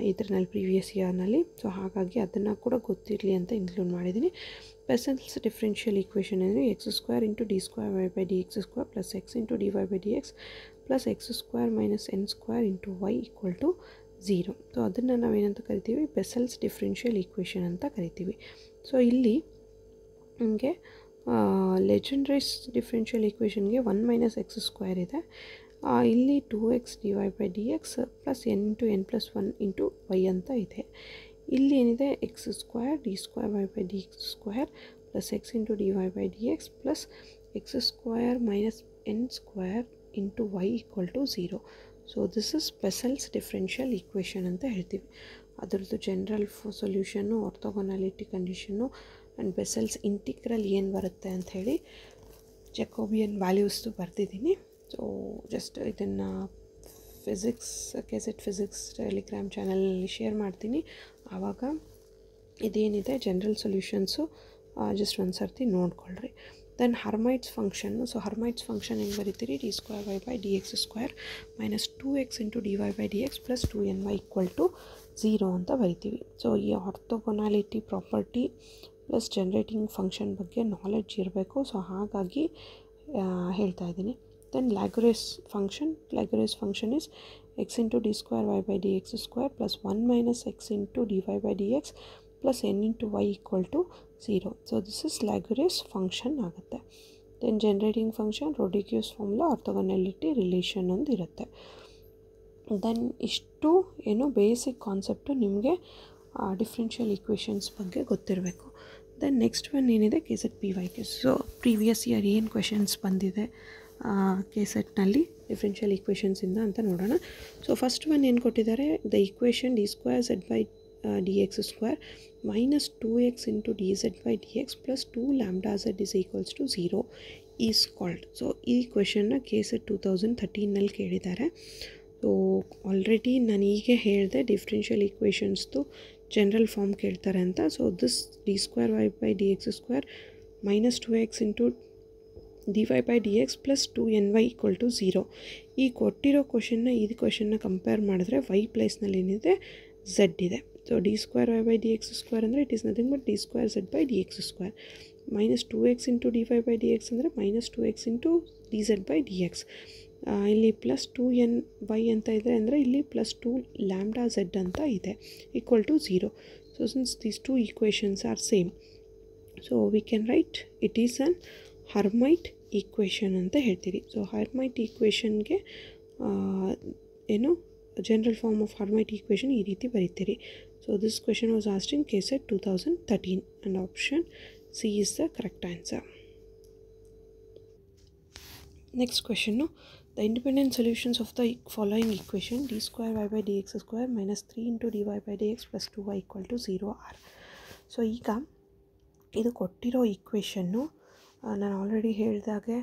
[SPEAKER 1] ಇದರಲ್ಲಿ ಪ್ರೀವಿಯಸ್ ಇಯರ್ನಲ್ಲಿ. ಸೊ ಹಾಗಾಗಿ ಅದನ್ನು ಕೂಡ ಗೊತ್ತಿರಲಿ ಅಂತ ಇನ್ಕ್ಲೂಡ್ ಮಾಡಿದ್ದೀನಿ. ಬೆಸೆಲ್ಸ್ ಡಿಫ್ರೆನ್ಷಿಯಲ್ ಈಕ್ವೇಷನ್ ಅಂದರೆ x square into d square y by D x square plus X into D Y by D X plus X square minus n square into y equal to 0. So ಅದನ್ನು ನಾವೇನಂತ ಕರಿತೀವಿ, ಬೆಸೆಲ್ಸ್ differential equation ಅಂತ ಕರಿತೀವಿ. So ಇಲ್ಲಿ ನಮಗೆ Legendre's differential ಈಕ್ವೇಷನ್ಗೆ 1 - x square ಇದೆ, ಇಲ್ಲಿ 2x d Y by D X plus n into n plus 1 into y ಅಂತ ಇದೆ. ಇಲ್ಲಿ ಏನಿದೆ x square d square y by D x square plus X into D Y by D X plus X square minus n square into y equal to 0. So this is Bessel's differential equation ಅಂತ ಹೇಳ್ತೀವಿ. ಅದರದ್ದು general ಸೊಲ್ಯೂಷನ್ನು, orthogonality condition and Bessel's integral ಏನು ಬರುತ್ತೆ ಅಂಥೇಳಿ Jacobian ವ್ಯಾಲ್ಯೂಸ್ದು ಬರ್ತಿದ್ದೀನಿ. So just ಇದನ್ನು KSET physics Telegram ಚಾನಲಲ್ಲಿ ಶೇರ್ ಮಾಡ್ತೀನಿ. ಆವಾಗ ಇದೇನಿದೆ ಜನರಲ್ ಸೊಲ್ಯೂಷನ್ಸು ಜಸ್ಟ್ ಒಂದು ಸರ್ತಿ ನೋಡ್ಕೊಳ್ರಿ. Then Hermite's function. So Hermite's function ಹೆಂಗೆ ಬರೀತೀರಿ, d square y by D x square minus 2x into D Y by D X plus 2ny equal to 0 ಅಂತ ಬರಿತೀವಿ. ಸೊ ಈ orthogonality property plus generating function ಬಗ್ಗೆ knowledge ಇರಬೇಕು. So ಹಾಗಾಗಿ ಹೇಳ್ತಾ ಇದ್ದೀನಿ. Then Laguerre's function is x into d square y by D x square plus 1 minus x into D Y by D X plus n into y equal to 0. So this is Laguerre's function ಆಗುತ್ತೆ. Then generating function Rodrigues formula orthogonality relation ಒಂದು ಇರುತ್ತೆ. ದೆನ್ ಇಷ್ಟು ಏನು basic concept ನಿಮಗೆ differential equations ಬಗ್ಗೆ ಗೊತ್ತಿರಬೇಕು. Then next one ಏನಿದೆ KSET P Y K. So previous year ಏನು ಕ್ವೆಶನ್ಸ್ ಬಂದಿದೆ ಕೆಸೆಟ್ನಲ್ಲಿ ಡಿಫ್ರೆನ್ಷಿಯಲ್ ಈಕ್ವೇಷನ್ಸಿಂದ ಅಂತ ನೋಡೋಣ. ಸೊ ಫಸ್ಟ್ ಒನ್ ಏನು ಕೊಟ್ಟಿದ್ದಾರೆ, the equation d square z by D x square minus 2x into d z by D X plus 2 lambda z is equals to 0 is called. So ಈ ಕ್ವೆಶನ್ನ KSET 2013ನಲ್ಲಿ ಕೇಳಿದ್ದಾರೆ. So already ನಾನು ಈಗ ಹೇಳಿದೆ differential ಈಕ್ವೇಷನ್ಸ್ದು general form ಕೇಳ್ತಾರೆ ಅಂತ. So this d square y by D x square minus 2x into D Y by D X plus 2ny equal to 0. ಈ ಕೊಟ್ಟಿರೋ ಕ್ವೆಶನ್ನ ಕಂಪೇರ್ ಮಾಡಿದ್ರೆ ವೈ ಪ್ಲೇಸ್ನಲ್ಲಿ ಏನಿದೆ ಝೆಡ್ ಇದೆ. So d square y by D x square ಅಂದರೆ it is nothing but d square z by D x square minus 2x into D Y by D X ಅಂದರೆ minus 2x into d z by D x. ಇಲ್ಲಿ plus 2ny ಅಂತ ಇದೆ ಅಂದರೆ ಇಲ್ಲಿ plus 2 lambda zed ಅಂತ ಇದೆ equal to 0. So since these two equations are same, so we can write it is an Hermite equation ಅಂತ ಹೇಳ್ತೀರಿ. So Hermite ಈಕ್ವೇಷನ್ಗೆ ಏನು general form of Hermite equation ಈ ರೀತಿ ಬರೀತೀರಿ. So this question was asked in KSET 2013 and option C is the correct answer. Next question, the independent solutions of the following equation d square y by D x square minus 3 into D Y by D X plus 2y equal to 0 are. So ಈಗ ಇದು ಕೊಟ್ಟಿರೋ equation ನಾನು already ಹೇಳಿದಾಗೆ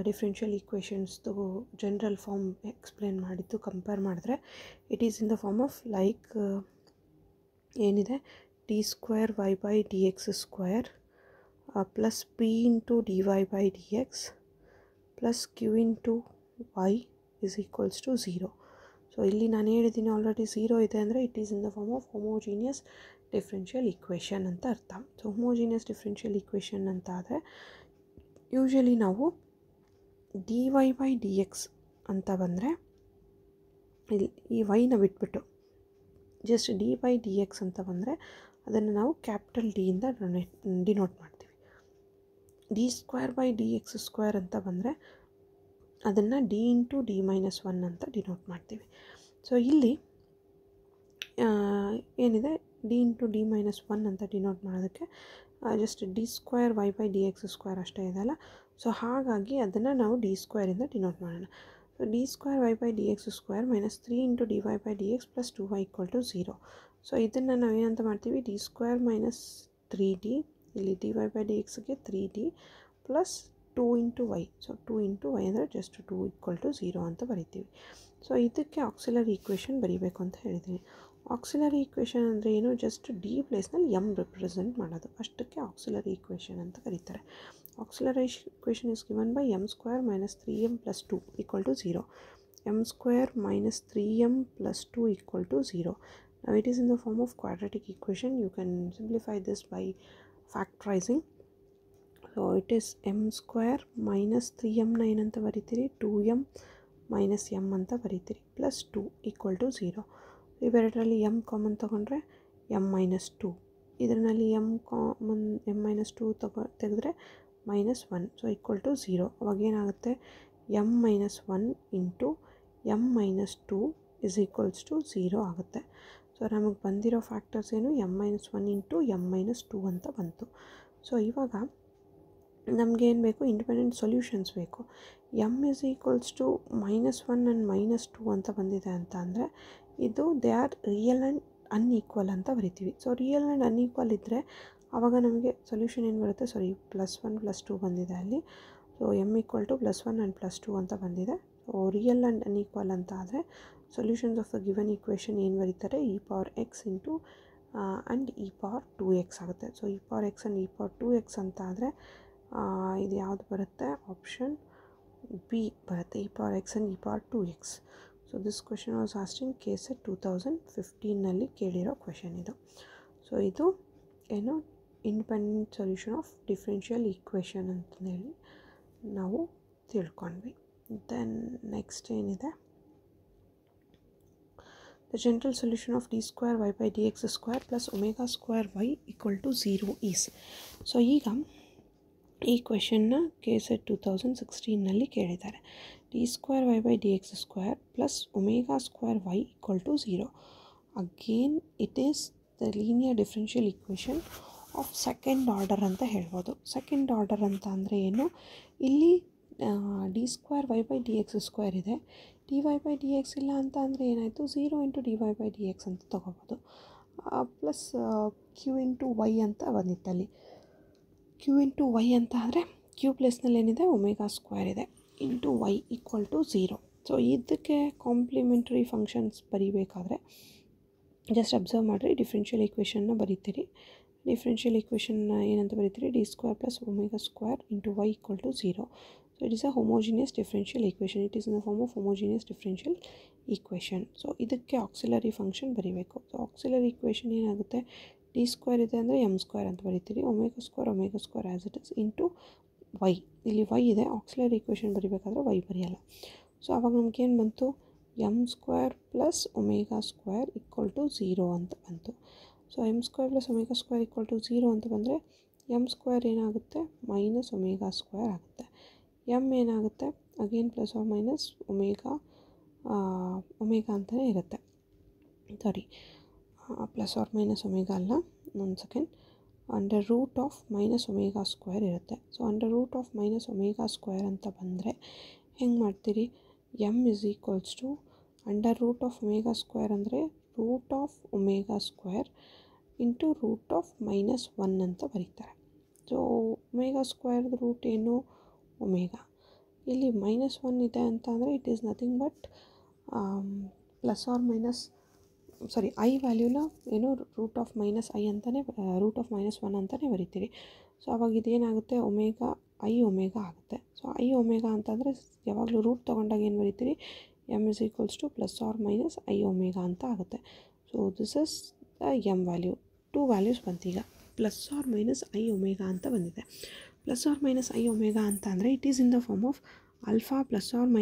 [SPEAKER 1] differential ಈಕ್ವೇಷನ್ಸ್ದು general form explain ಮಾಡಿದ್ದು compare ಮಾಡಿದ್ರೆ it is in the form of like ಏನಿದೆ d square y by D x square plus p into D Y by D X plus q into y is equals to 0. So ಇಲ್ಲಿ ನಾನು ಹೇಳಿದ್ದೀನಿ already 0 ಇದೆ ಅಂದರೆ it is in the form of homogeneous differential equation ಅಂತ ಅರ್ಥ. So homogeneous differential equation ಅಂತ ಆದರೆ usually ನಾವು d Y by D X ಅಂತ ಬಂದರೆ ಇಲ್ಲಿ ಈ ವೈನ ಬಿಟ್ಬಿಟ್ಟು just d by D X ಅಂತ ಬಂದರೆ ಅದನ್ನು ನಾವು ಕ್ಯಾಪಿಟಲ್ ಡಿಯಿಂದ ಡಿನೋಟ್ ಮಾಡ್ತೀವಿ. D square by D x square ಅಂತ ಬಂದರೆ ಅದನ್ನು ಡಿ ಇಂಟು ಡಿ ಮೈನಸ್ 1 ಅಂತ ಡಿನೋಟ್ ಮಾಡ್ತೀವಿ. ಸೊ ಇಲ್ಲಿ ಏನಿದೆ ಡಿ ಇಂಟು ಡಿ ಮೈನಸ್ 1 ಅಂತ ಡಿನೋಟ್ ಮಾಡೋದಕ್ಕೆ just d square y by D x square ಅಷ್ಟೇ ಇದೆಯಲ್ಲ. ಸೊ ಹಾಗಾಗಿ ಅದನ್ನು ನಾವು ಡಿ ಸ್ಕ್ವೇರಿಂದ ಡಿನೋಟ್ ಮಾಡೋಣ. So d square y by D x square minus 3 into D Y by D X plus 2y equal to 0. So ಇದನ್ನು ನಾವೇನಂತ ಮಾಡ್ತೀವಿ, ಡಿ ಸ್ಕ್ವೇರ್ ಮೈನಸ್ 3d, ಇಲ್ಲಿ ಡಿ ವೈ ಬೈ ಡಿ ಎಕ್ಸ್ಗೆ 3d plus 2 into y. So 2 into y ಅಂದರೆ just 2 equal to 0 ಅಂತ ಬರಿತೀವಿ. So ಇದಕ್ಕೆ auxiliary equation ಬರೀಬೇಕು ಅಂತ ಹೇಳಿದ್ದೀನಿ. ಆಕ್ಸಿಲರಿ ಈಕ್ವೇಷನ್ ಅಂದರೆ ಏನು, ಜಸ್ಟ್ ಡಿ ಪ್ಲೇಸ್ನಲ್ಲಿ ಎಮ್ ರಿಪ್ರೆಸೆಂಟ್ ಮಾಡೋದು, ಅಷ್ಟಕ್ಕೆ ಆಕ್ಸಿಲರಿ ಈಕ್ವೇಷನ್ ಅಂತ ಕರೀತಾರೆ. Auxiliary equation is given by m square minus 3m plus 2 equal to 0. M square minus 3m plus 2 equal to 0. Now it is in the form of quadratic equation. You can simplify this by factorizing. So it is m square minus 3m ಏನಂತ ಬರೀತೀರಿ, 2m minus m ಅಂತ ಬರೀತೀರಿ, plus 2 equal to 0. ಇವೆರಡರಲ್ಲಿ m common ತೊಗೊಂಡ್ರೆ m minus 2, ಇದರಲ್ಲಿ m common m minus 2 ತೆಗೆದ್ರೆ minus 1, so equal to 0. ಅವಾಗ ಏನಾಗುತ್ತೆ, m minus 1 into m minus 2 is equals to 0 ಆಗುತ್ತೆ. ಸೊ ಸೊ ನಮಗೆ ಬಂದಿರೋ ಫ್ಯಾಕ್ಟರ್ಸ್ ಏನು m-1 ಇಂಟು m-2 ಅಂತ ಬಂತು. ಸೊ ಇವಾಗ ನಮಗೆ ಏನು ಬೇಕು, ಇಂಡಿಪೆಂಡೆಂಟ್ ಸೊಲ್ಯೂಷನ್ಸ್ ಬೇಕು. m is equals to -1 and -2 ಅಂತ ಬಂದಿದೆ ಅಂತ ಅಂದರೆ ಇದು they are real and unequal ಅಂತ ಬರಿತೀವಿ. ಸೊ ರಿಯಲ್ ಆ್ಯಂಡ್ ಅನ್ಈಕ್ವಲ್ ಇದ್ದರೆ ಆವಾಗ ನಮಗೆ ಸೊಲ್ಯೂಷನ್ ಏನು ಬರುತ್ತೆ, +1 +2 ಬಂದಿದೆ ಅಲ್ಲಿ. So m equal to +1 and +2 ಅಂತ ಬಂದಿದೆ. ಸೊ ರಿಯಲ್ ಆ್ಯಂಡ್ ಅನ್ಈಕ್ವಲ್ ಅಂತ ಆದರೆ solutions of the given equation ಏನು ಬರೀತಾರೆ, e⁻x ಇಂಟು ಆ್ಯಂಡ್ e⁻2x ಆಗುತ್ತೆ. ಸೊ e⁻x ಆ್ಯಂಡ್ e⁻2x ಅಂತ ಆದರೆ ಇದು ಯಾವುದು ಬರುತ್ತೆ, ಆಪ್ಷನ್ ಬಿ ಬರುತ್ತೆ, e⁻x and e⁻2x. So this question was asked in KSET 2015ನಲ್ಲಿ ಕೇಳಿರೋ ಕ್ವೆಶನ್ ಇದು. ಸೊ ಇದು ಏನು independent solution of differential equation ಅಂತಂದೇಳಿ ನಾವು ತಿಳ್ಕೊಂಡ್ವಿ. ದೆನ್ ನೆಕ್ಸ್ಟ್ ಏನಿದೆ, the general solution of d²y/dx² plus ω² y = 0 is. So ಈಗ ಈ ಕ್ವೆಶನ್ನ KSET 2016ನಲ್ಲಿ ಕೇಳಿದ್ದಾರೆ. d²y/dx² plus ω² y = 0. Again it is the linear differential equation of second order ಅಂತ ಹೇಳ್ಬೋದು. ಸೆಕೆಂಡ್ ಆರ್ಡರ್ ಅಂತ ಅಂದರೆ ಏನು, ಇಲ್ಲಿ d²y/dx² ಇದೆ, dy/dx ಇಲ್ಲ ಅಂತ ಅಂದರೆ ಏನಾಯಿತು, 0 × dy/dx ಅಂತ ತೊಗೋಬೋದು. ಪ್ಲಸ್ q × y ಅಂತ ಬಂದಿತ್ತಲ್ಲಿ. q × y ಅಂತ ಆದರೆ q ಪ್ಲೇಸ್ನಲ್ಲಿ ಏನಿದೆ, ω² ಇದೆ, ಇಂಟು y = 0. ಸೊ ಇದಕ್ಕೆ ಕಾಂಪ್ಲಿಮೆಂಟ್ರಿ ಫಂಕ್ಷನ್ಸ್ ಬರೀಬೇಕಾದ್ರೆ ಜಸ್ಟ್ ಅಬ್ಸರ್ವ್ ಮಾಡಿರಿ, ಡಿಫ್ರೆನ್ಷಿಯಲ್ ಈಕ್ವೇಷನ್ನ ಬರೀತೀರಿ. ಡಿಫ್ರೆನ್ಷಿಯಲ್ ಈಕ್ವೇಷನ್ ಏನಂತ ಬರೀತೀರಿ, d² + ω² × y = 0. So it is a homogeneous differential equation. It is in the form of homogeneous differential equation. So ಇದಕ್ಕೆ auxiliary function ಬರೀಬೇಕು. So auxiliary equation ಏನಾಗುತ್ತೆ, d² ಇದೆ ಅಂದರೆ m² ಅಂತ ಬರೀತೀರಿ, ω² as it is into y. ಇಲ್ಲಿ y ಇದೆ, auxiliary equation ಬರೀಬೇಕಾದ್ರೆ y ಬರೆಯಲ್ಲ. ಸೊ ಆವಾಗ ನಮಗೇನು ಬಂತು, m² + ω² = 0 ಅಂತ ಬಂತು. ಸೊ m² + ω² = 0 ಅಂತ ಬಂದರೆ m² ಏನಾಗುತ್ತೆ, -ω² ಆಗುತ್ತೆ. m ಏನಾಗುತ್ತೆ, ಅಗೇನ್ ± ಒಮೇಗಾ ಅಂತಲೇ ಇರುತ್ತೆ. ಸಾರಿ, ± ಅಲ್ಲ, ಒಂದು ಸೆಕೆಂಡ್, √−ω² ಇರುತ್ತೆ. ಸೊ √−ω² ಅಂತ ಬಂದರೆ ಹೆಂಗೆ ಮಾಡ್ತೀರಿ, m ಇಸ್ ಈಕ್ವಲ್ಸ್ ಟು √−ω² ಅಂದರೆ √ω² ಇಂಟು √−1 ಅಂತ ಬರೀತಾರೆ. ಸೊ ω² ರೂಟ್ ಏನು, ಒಮೇಗಾ. ಇಲ್ಲಿ -1 ಇದೆ ಅಂತ ಅಂದರೆ it is nothing but i ವ್ಯಾಲ್ಯೂನ ಏನು √−i ಅಂತಲೇ √−1 ಅಂತಲೇ ಬರಿತೀರಿ. ಸೊ ಅವಾಗ ಇದೇನಾಗುತ್ತೆ, ಒಮೇಗಾ ಆಗುತ್ತೆ. ಸೊ i ಅಂತಂದರೆ ಯಾವಾಗಲೂ ರೂಟ್ ತೊಗೊಂಡಾಗ ಏನು ಬರಿತೀರಿ, m is equals to +or - ಅಂತ ಆಗುತ್ತೆ. So this is the m value. 2 values ಬಂತೀಗ, +or - ಅಂತ ಬಂದಿದೆ. +or - ಅಂತ ಅಂದರೆ it is in the form of alpha +or -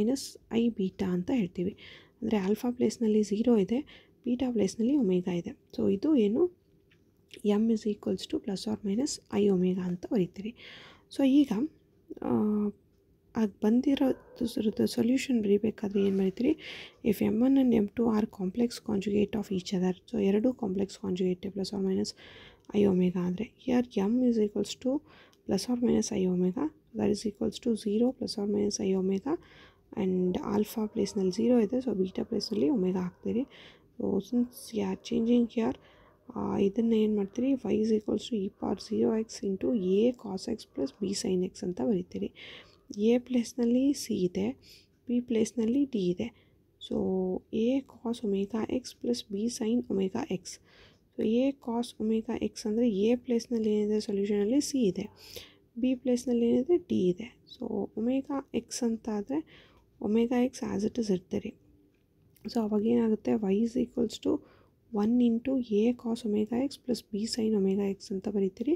[SPEAKER 1] i β ಅಂತ ಹೇಳ್ತೀವಿ. ಅಂದರೆ ಆಲ್ಫಾ ಪ್ಲೇಸ್ನಲ್ಲಿ 0 ಇದೆ, ಬೀಟಾ ಪ್ಲೇಸ್ನಲ್ಲಿ ಒಮೇಗಾ ಇದೆ. ಸೊ ಇದು ಏನು, m is equals to +or - ಅಂತ ಬರೀತೀರಿ. ಸೊ ಈಗ ಅದು ಬಂದಿರೋದು ಸೊಲ್ಯೂಷನ್ ಬರೀಬೇಕಾದ್ರೆ ಏನು ಬರೀತೀರಿ, if m1 and m2 are complex conjugate of each other. So ಎರಡೂ ಕಾಂಪ್ಲೆಕ್ಸ್ ಕಾಂಜುಗೇಟ್ +or - ಅಂದರೆ here m is equals to +or that is equals to 0 +or and alpha ಪ್ಲೇಸ್ನಲ್ಲಿ 0 ಇದೆ, ಸೊ ಬೀಟಾ ಪ್ಲೇಸ್ನಲ್ಲಿ ಒಮೇಗಾ ಹಾಕ್ತೀರಿ. So since changing here ಇದನ್ನು ಏನು ಮಾಡ್ತೀರಿ, y is equals to e⁻0x into a cos x plus b sin x ಅಂತ ಬರೀತೀರಿ. a ಪ್ಲೇಸ್ನಲ್ಲಿ c ಇದೆ, b ಪ್ಲೇಸ್ನಲ್ಲಿ d ಇದೆ. So a cos ωx plus b sin ωx. So a cos ωx ಅಂದರೆ a ಪ್ಲೇಸ್ನಲ್ಲಿ ಏನಿದೆ ಸೊಲ್ಯೂಷನಲ್ಲಿ c ಇದೆ, B ಪ್ಲೇಸ್ನಲ್ಲಿ ಏನಿದೆ D ಇದೆ. ಸೊ ωx ಅಂತ ಆದರೆ ωx ಆ್ಯಸ್ ಇಟ್ ಇಸ್ ಇರ್ತೀರಿ. ಸೊ ಅವಾಗ ಏನಾಗುತ್ತೆ, y is equals to 1 into a cos ωx plus b sin ωx ಅಂತ ಬರೀತೀರಿ,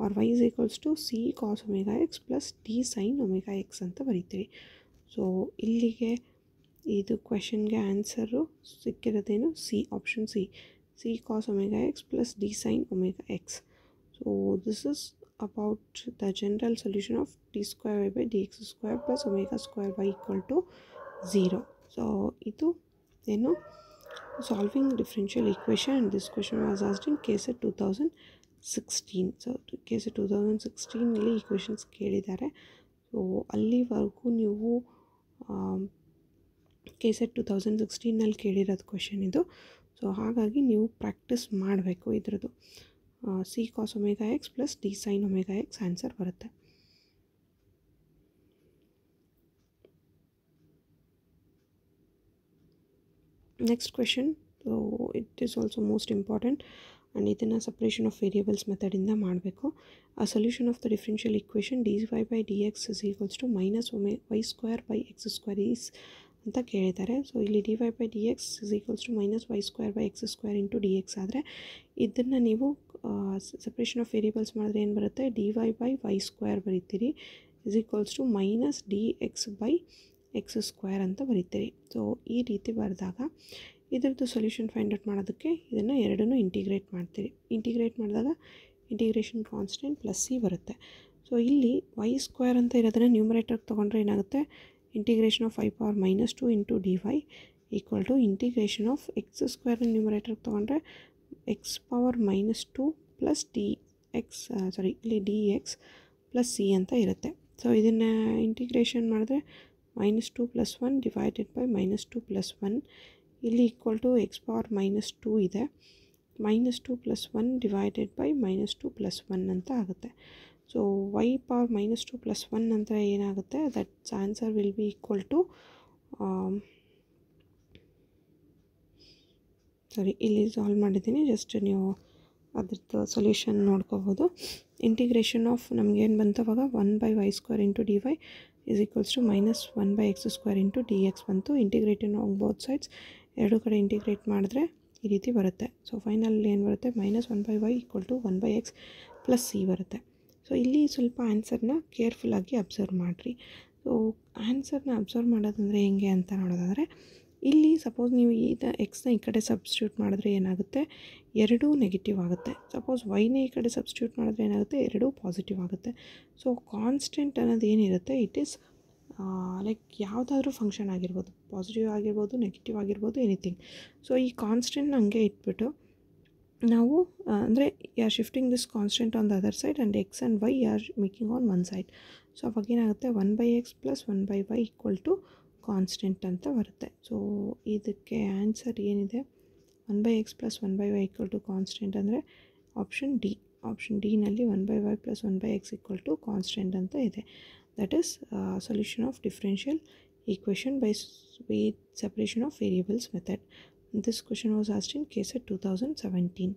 [SPEAKER 1] or y is equals to c cos ωx plus d sin ωx ಅಂತ ಬರೀತೀರಿ. So ಇಲ್ಲಿಗೆ ಇದು ಕ್ವೆಶನ್ಗೆ ಆನ್ಸರು ಸಿಕ್ಕಿರೋದೇನು, C, option C cos ωx plus d sin ωx. So this is about the general solution of d²y/dx² plus ω² y = 0. So ಇದು ಏನು solving differential equation and this question was asked in KSET 2016. So KSET 2016 equations ಕೇಳಿದ್ದಾರೆ. So ಅಲ್ಲಿವರೆಗೂ ನೀವು KSET 2016 ಕೇಳಿರೋದು question ಇದು. So ಹಾಗಾಗಿ ನೀವು practice ಮಾಡಬೇಕು ಇದ್ರದ್ದು. C cos omega x plus D sin omega x answer ಬರುತ್ತೆ. Next question, it is also most important and ಇದನ್ನು ಸಪ್ರೇಷನ್ ಆಫ್ ವೇರಿಯೇಬಲ್ಸ್ ಮೆಥಡಿಂದ ಮಾಡಬೇಕು. ಆ solution of the differential equation dy/dx is equals to minus y² is ಅಂತ ಕೇಳಿದ್ದಾರೆ. So ಇಲ್ಲಿ dy/dx is equals to minus y² into dx ಆದರೆ ಇದನ್ನು ನೀವು ಸಪ್ರೇಷನ್ ಆಫ್ ವೇರಿಯೇಬಲ್ಸ್ ಮಾಡಿದ್ರೆ ಏನು ಬರುತ್ತೆ, dy/y² ಬರೀತೀರಿ is equals to minus dx/x² ಅಂತ ಬರೀತೀರಿ. ಸೊ ಈ ರೀತಿ ಬರೆದಾಗ ಇದರದ್ದು ಸೊಲ್ಯೂಷನ್ ಫೈಂಡ್ ಔಟ್ ಮಾಡೋದಕ್ಕೆ ಇದನ್ನು ಎರಡನ್ನೂ ಇಂಟಿಗ್ರೇಟ್ ಮಾಡ್ತೀರಿ. ಇಂಟಿಗ್ರೇಟ್ ಮಾಡಿದಾಗ ಇಂಟಿಗ್ರೇಷನ್ ಕಾನ್ಸ್ಟೆಂಟ್ ಪ್ಲಸ್ c ಬರುತ್ತೆ. ಸೊ ಇಲ್ಲಿ y² ಅಂತ ಇರೋದನ್ನು ನ್ಯೂಮರೇಟರ್ಗೆ ತೊಗೊಂಡ್ರೆ ಏನಾಗುತ್ತೆ, integration of y⁻² into dy equal to integration of x² ನ್ಯೂಮರೇಟರ್ಗೆ ತೊಗೊಂಡ್ರೆ x⁻² ಪ್ಲಸ್ ಇಲ್ಲಿ dx ಪ್ಲಸ್ c ಅಂತ ಇರುತ್ತೆ. ಸೊ ಇದನ್ನು ಇಂಟಿಗ್ರೇಷನ್ ಮಾಡಿದ್ರೆ -2 + 1 ಡಿವೈಡೆಡ್ ಬೈ -2 + 1 ಇಲ್ಲಿ ಈಕ್ವಲ್ ಟು x⁻² ಇದೆ, -2 + 1 ಡಿವೈಡೆಡ್ ಬೈ -2 + 1 ಅಂತ ಆಗುತ್ತೆ. ಸೊ y⁻² + 1 ನಂತರ ಏನಾಗುತ್ತೆ, that's answer will be equal to ಇಲ್ಲಿ ಸಾಲ್ವ್ ಮಾಡಿದ್ದೀನಿ, ಜಸ್ಟ್ ನೀವು ಅದ್ರದ್ದು ಸೊಲ್ಯೂಷನ್ ನೋಡ್ಕೋಬೋದು. ಇಂಟಿಗ್ರೇಷನ್ ಆಫ್ ನಮಗೇನು ಬಂತವಾಗ 1/y² into dy is equals to minus 1/x² ಇಂಟು dx ಬಂತು. ಇಂಟಿಗ್ರೇಟಿಂಗ್ ಆನ್ ಬೋತ್ ಸೈಡ್ಸ್ ಎರಡು ಕಡೆ ಇಂಟಿಗ್ರೇಟ್ ಮಾಡಿದ್ರೆ ಈ ರೀತಿ ಬರುತ್ತೆ. ಸೊ ಫೈನಲ್ ಏನು ಬರುತ್ತೆ, -1/y equal to 1/x plus c ಬರುತ್ತೆ. ಸೊ ಇಲ್ಲಿ ಸ್ವಲ್ಪ ಆನ್ಸರ್ನ ಕೇರ್ಫುಲ್ಲಾಗಿ ಅಬ್ಸರ್ವ್ ಮಾಡಿರಿ. ಸೊ ಆನ್ಸರ್ನ ಅಬ್ಸರ್ವ್ ಮಾಡೋದಂದರೆ ಹೆಂಗೆ ಅಂತ ನೋಡೋದಾದರೆ, ಇಲ್ಲಿ ಸಪೋಸ್ ನೀವು ಎಕ್ಸ್ನ ಈ ಕಡೆ ಸಬ್ಸ್ಟಿಟ್ಯೂಟ್ ಮಾಡಿದ್ರೆ ಏನಾಗುತ್ತೆ, ಎರಡೂ ನೆಗೆಟಿವ್ ಆಗುತ್ತೆ. ಸಪೋಸ್ ವೈನೇ ಈ ಕಡೆ ಸಬ್ಸ್ಟಿಟ್ಯೂಟ್ ಮಾಡಿದ್ರೆ ಏನಾಗುತ್ತೆ, ಎರಡೂ ಪಾಸಿಟಿವ್ ಆಗುತ್ತೆ. ಸೊ ಕಾನ್ಸ್ಟೆಂಟ್ ಅನ್ನೋದು ಏನಿರುತ್ತೆ, ಇಟ್ ಈಸ್ ಲೈಕ್ ಯಾವುದಾದ್ರೂ ಫಂಕ್ಷನ್ ಆಗಿರ್ಬೋದು, ಪಾಸಿಟಿವ್ ಆಗಿರ್ಬೋದು, ನೆಗೆಟಿವ್ ಆಗಿರ್ಬೋದು, ಎನಿಥಿಂಗ್. ಸೊ ಈ ಕಾನ್ಸ್ಟೆಂಟ್ನ ಹಂಗೆ ಇಟ್ಬಿಟ್ಟು ನಾವು ಅಂದರೆ are shifting this constant on the other side and x and y are making on one side. So ಅವಾಗ ಏನಾಗುತ್ತೆ, 1/x plus 1/y equal to constant ಅಂತ ಬರುತ್ತೆ. ಸೊ ಇದಕ್ಕೆ ಆನ್ಸರ್ ಏನಿದೆ, 1/x plus 1/y equal to constant ಅಂದರೆ option ಡಿನಲ್ಲಿ 1/y plus 1/x equal to constant ಅಂತ ಇದೆ. That is solution of differential equation by separation of variables method. This question was asked in KSET 2017.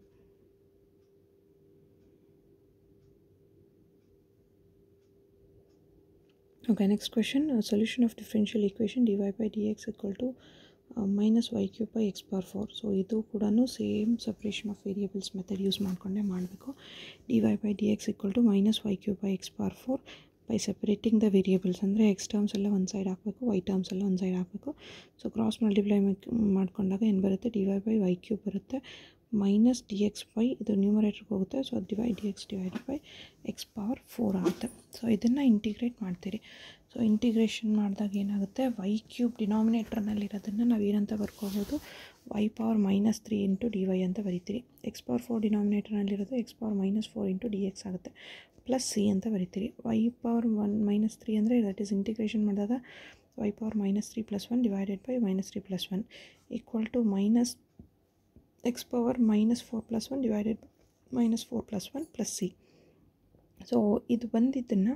[SPEAKER 1] Okay, next question. Solution of differential equation dy/dx equal to minus y³/x⁴. So ಇದು ಕೂಡ same separation of variables method use ಮಾಡಿಕೊಂಡೇ ಮಾಡಬೇಕು. dy/dx equal to minus y³/x⁴ by separating the variables ಅಂದರೆ x terms ಎಲ್ಲ ಒಂದು side ಹಾಕಬೇಕು, Y terms ಎಲ್ಲ ಒಂದು ಸೈಡ್ ಹಾಕಬೇಕು. ಸೊ ಕ್ರಾಸ್ ಮಲ್ಟಿಪ್ಲೈ ಮಾಡ್ಕೊಂಡಾಗ ಏನು ಬರುತ್ತೆ, dy/y³ ಬರುತ್ತೆ, ಮೈನಸ್ dx/y ಇದು ನ್ಯೂಮರೇಟರ್ಗೆ ಹೋಗುತ್ತೆ. So dx divided by x⁴ ಆಗುತ್ತೆ. ಸೊ ಇದನ್ನು ಇಂಟಿಗ್ರೇಟ್ ಮಾಡ್ತೀರಿ. ಸೊ ಇಂಟಿಗ್ರೇಷನ್ ಮಾಡಿದಾಗ ಏನಾಗುತ್ತೆ, y³ ಡಿನಾಮಿನೇಟ್ರ್ನಲ್ಲಿರೋದನ್ನು ನಾವು ಏನಂತ ಬರ್ಕೋಬೋದು, y⁻³ ಇಂಟು dy ಅಂತ ಬರಿತೀರಿ. x⁴ ಡಿನಾಮಿನೇಟರ್ನಲ್ಲಿರೋದು x⁻⁴ ಇಂಟು dx ಆಗುತ್ತೆ, ಪ್ಲಸ್ c ಅಂತ ಬರಿತೀರಿ. y⁻³ ಅಂದರೆ ದಟ್ ಈಸ್ ಇಂಟಿಗ್ರೇಷನ್ ಮಾಡಿದಾಗ y⁻³ plus 1 divided by -3 plus 1 equal to minus x⁻⁴ plus 1 divided by -4 plus 1 plus c. So ಇದು ಬಂದಿದ್ದನ್ನು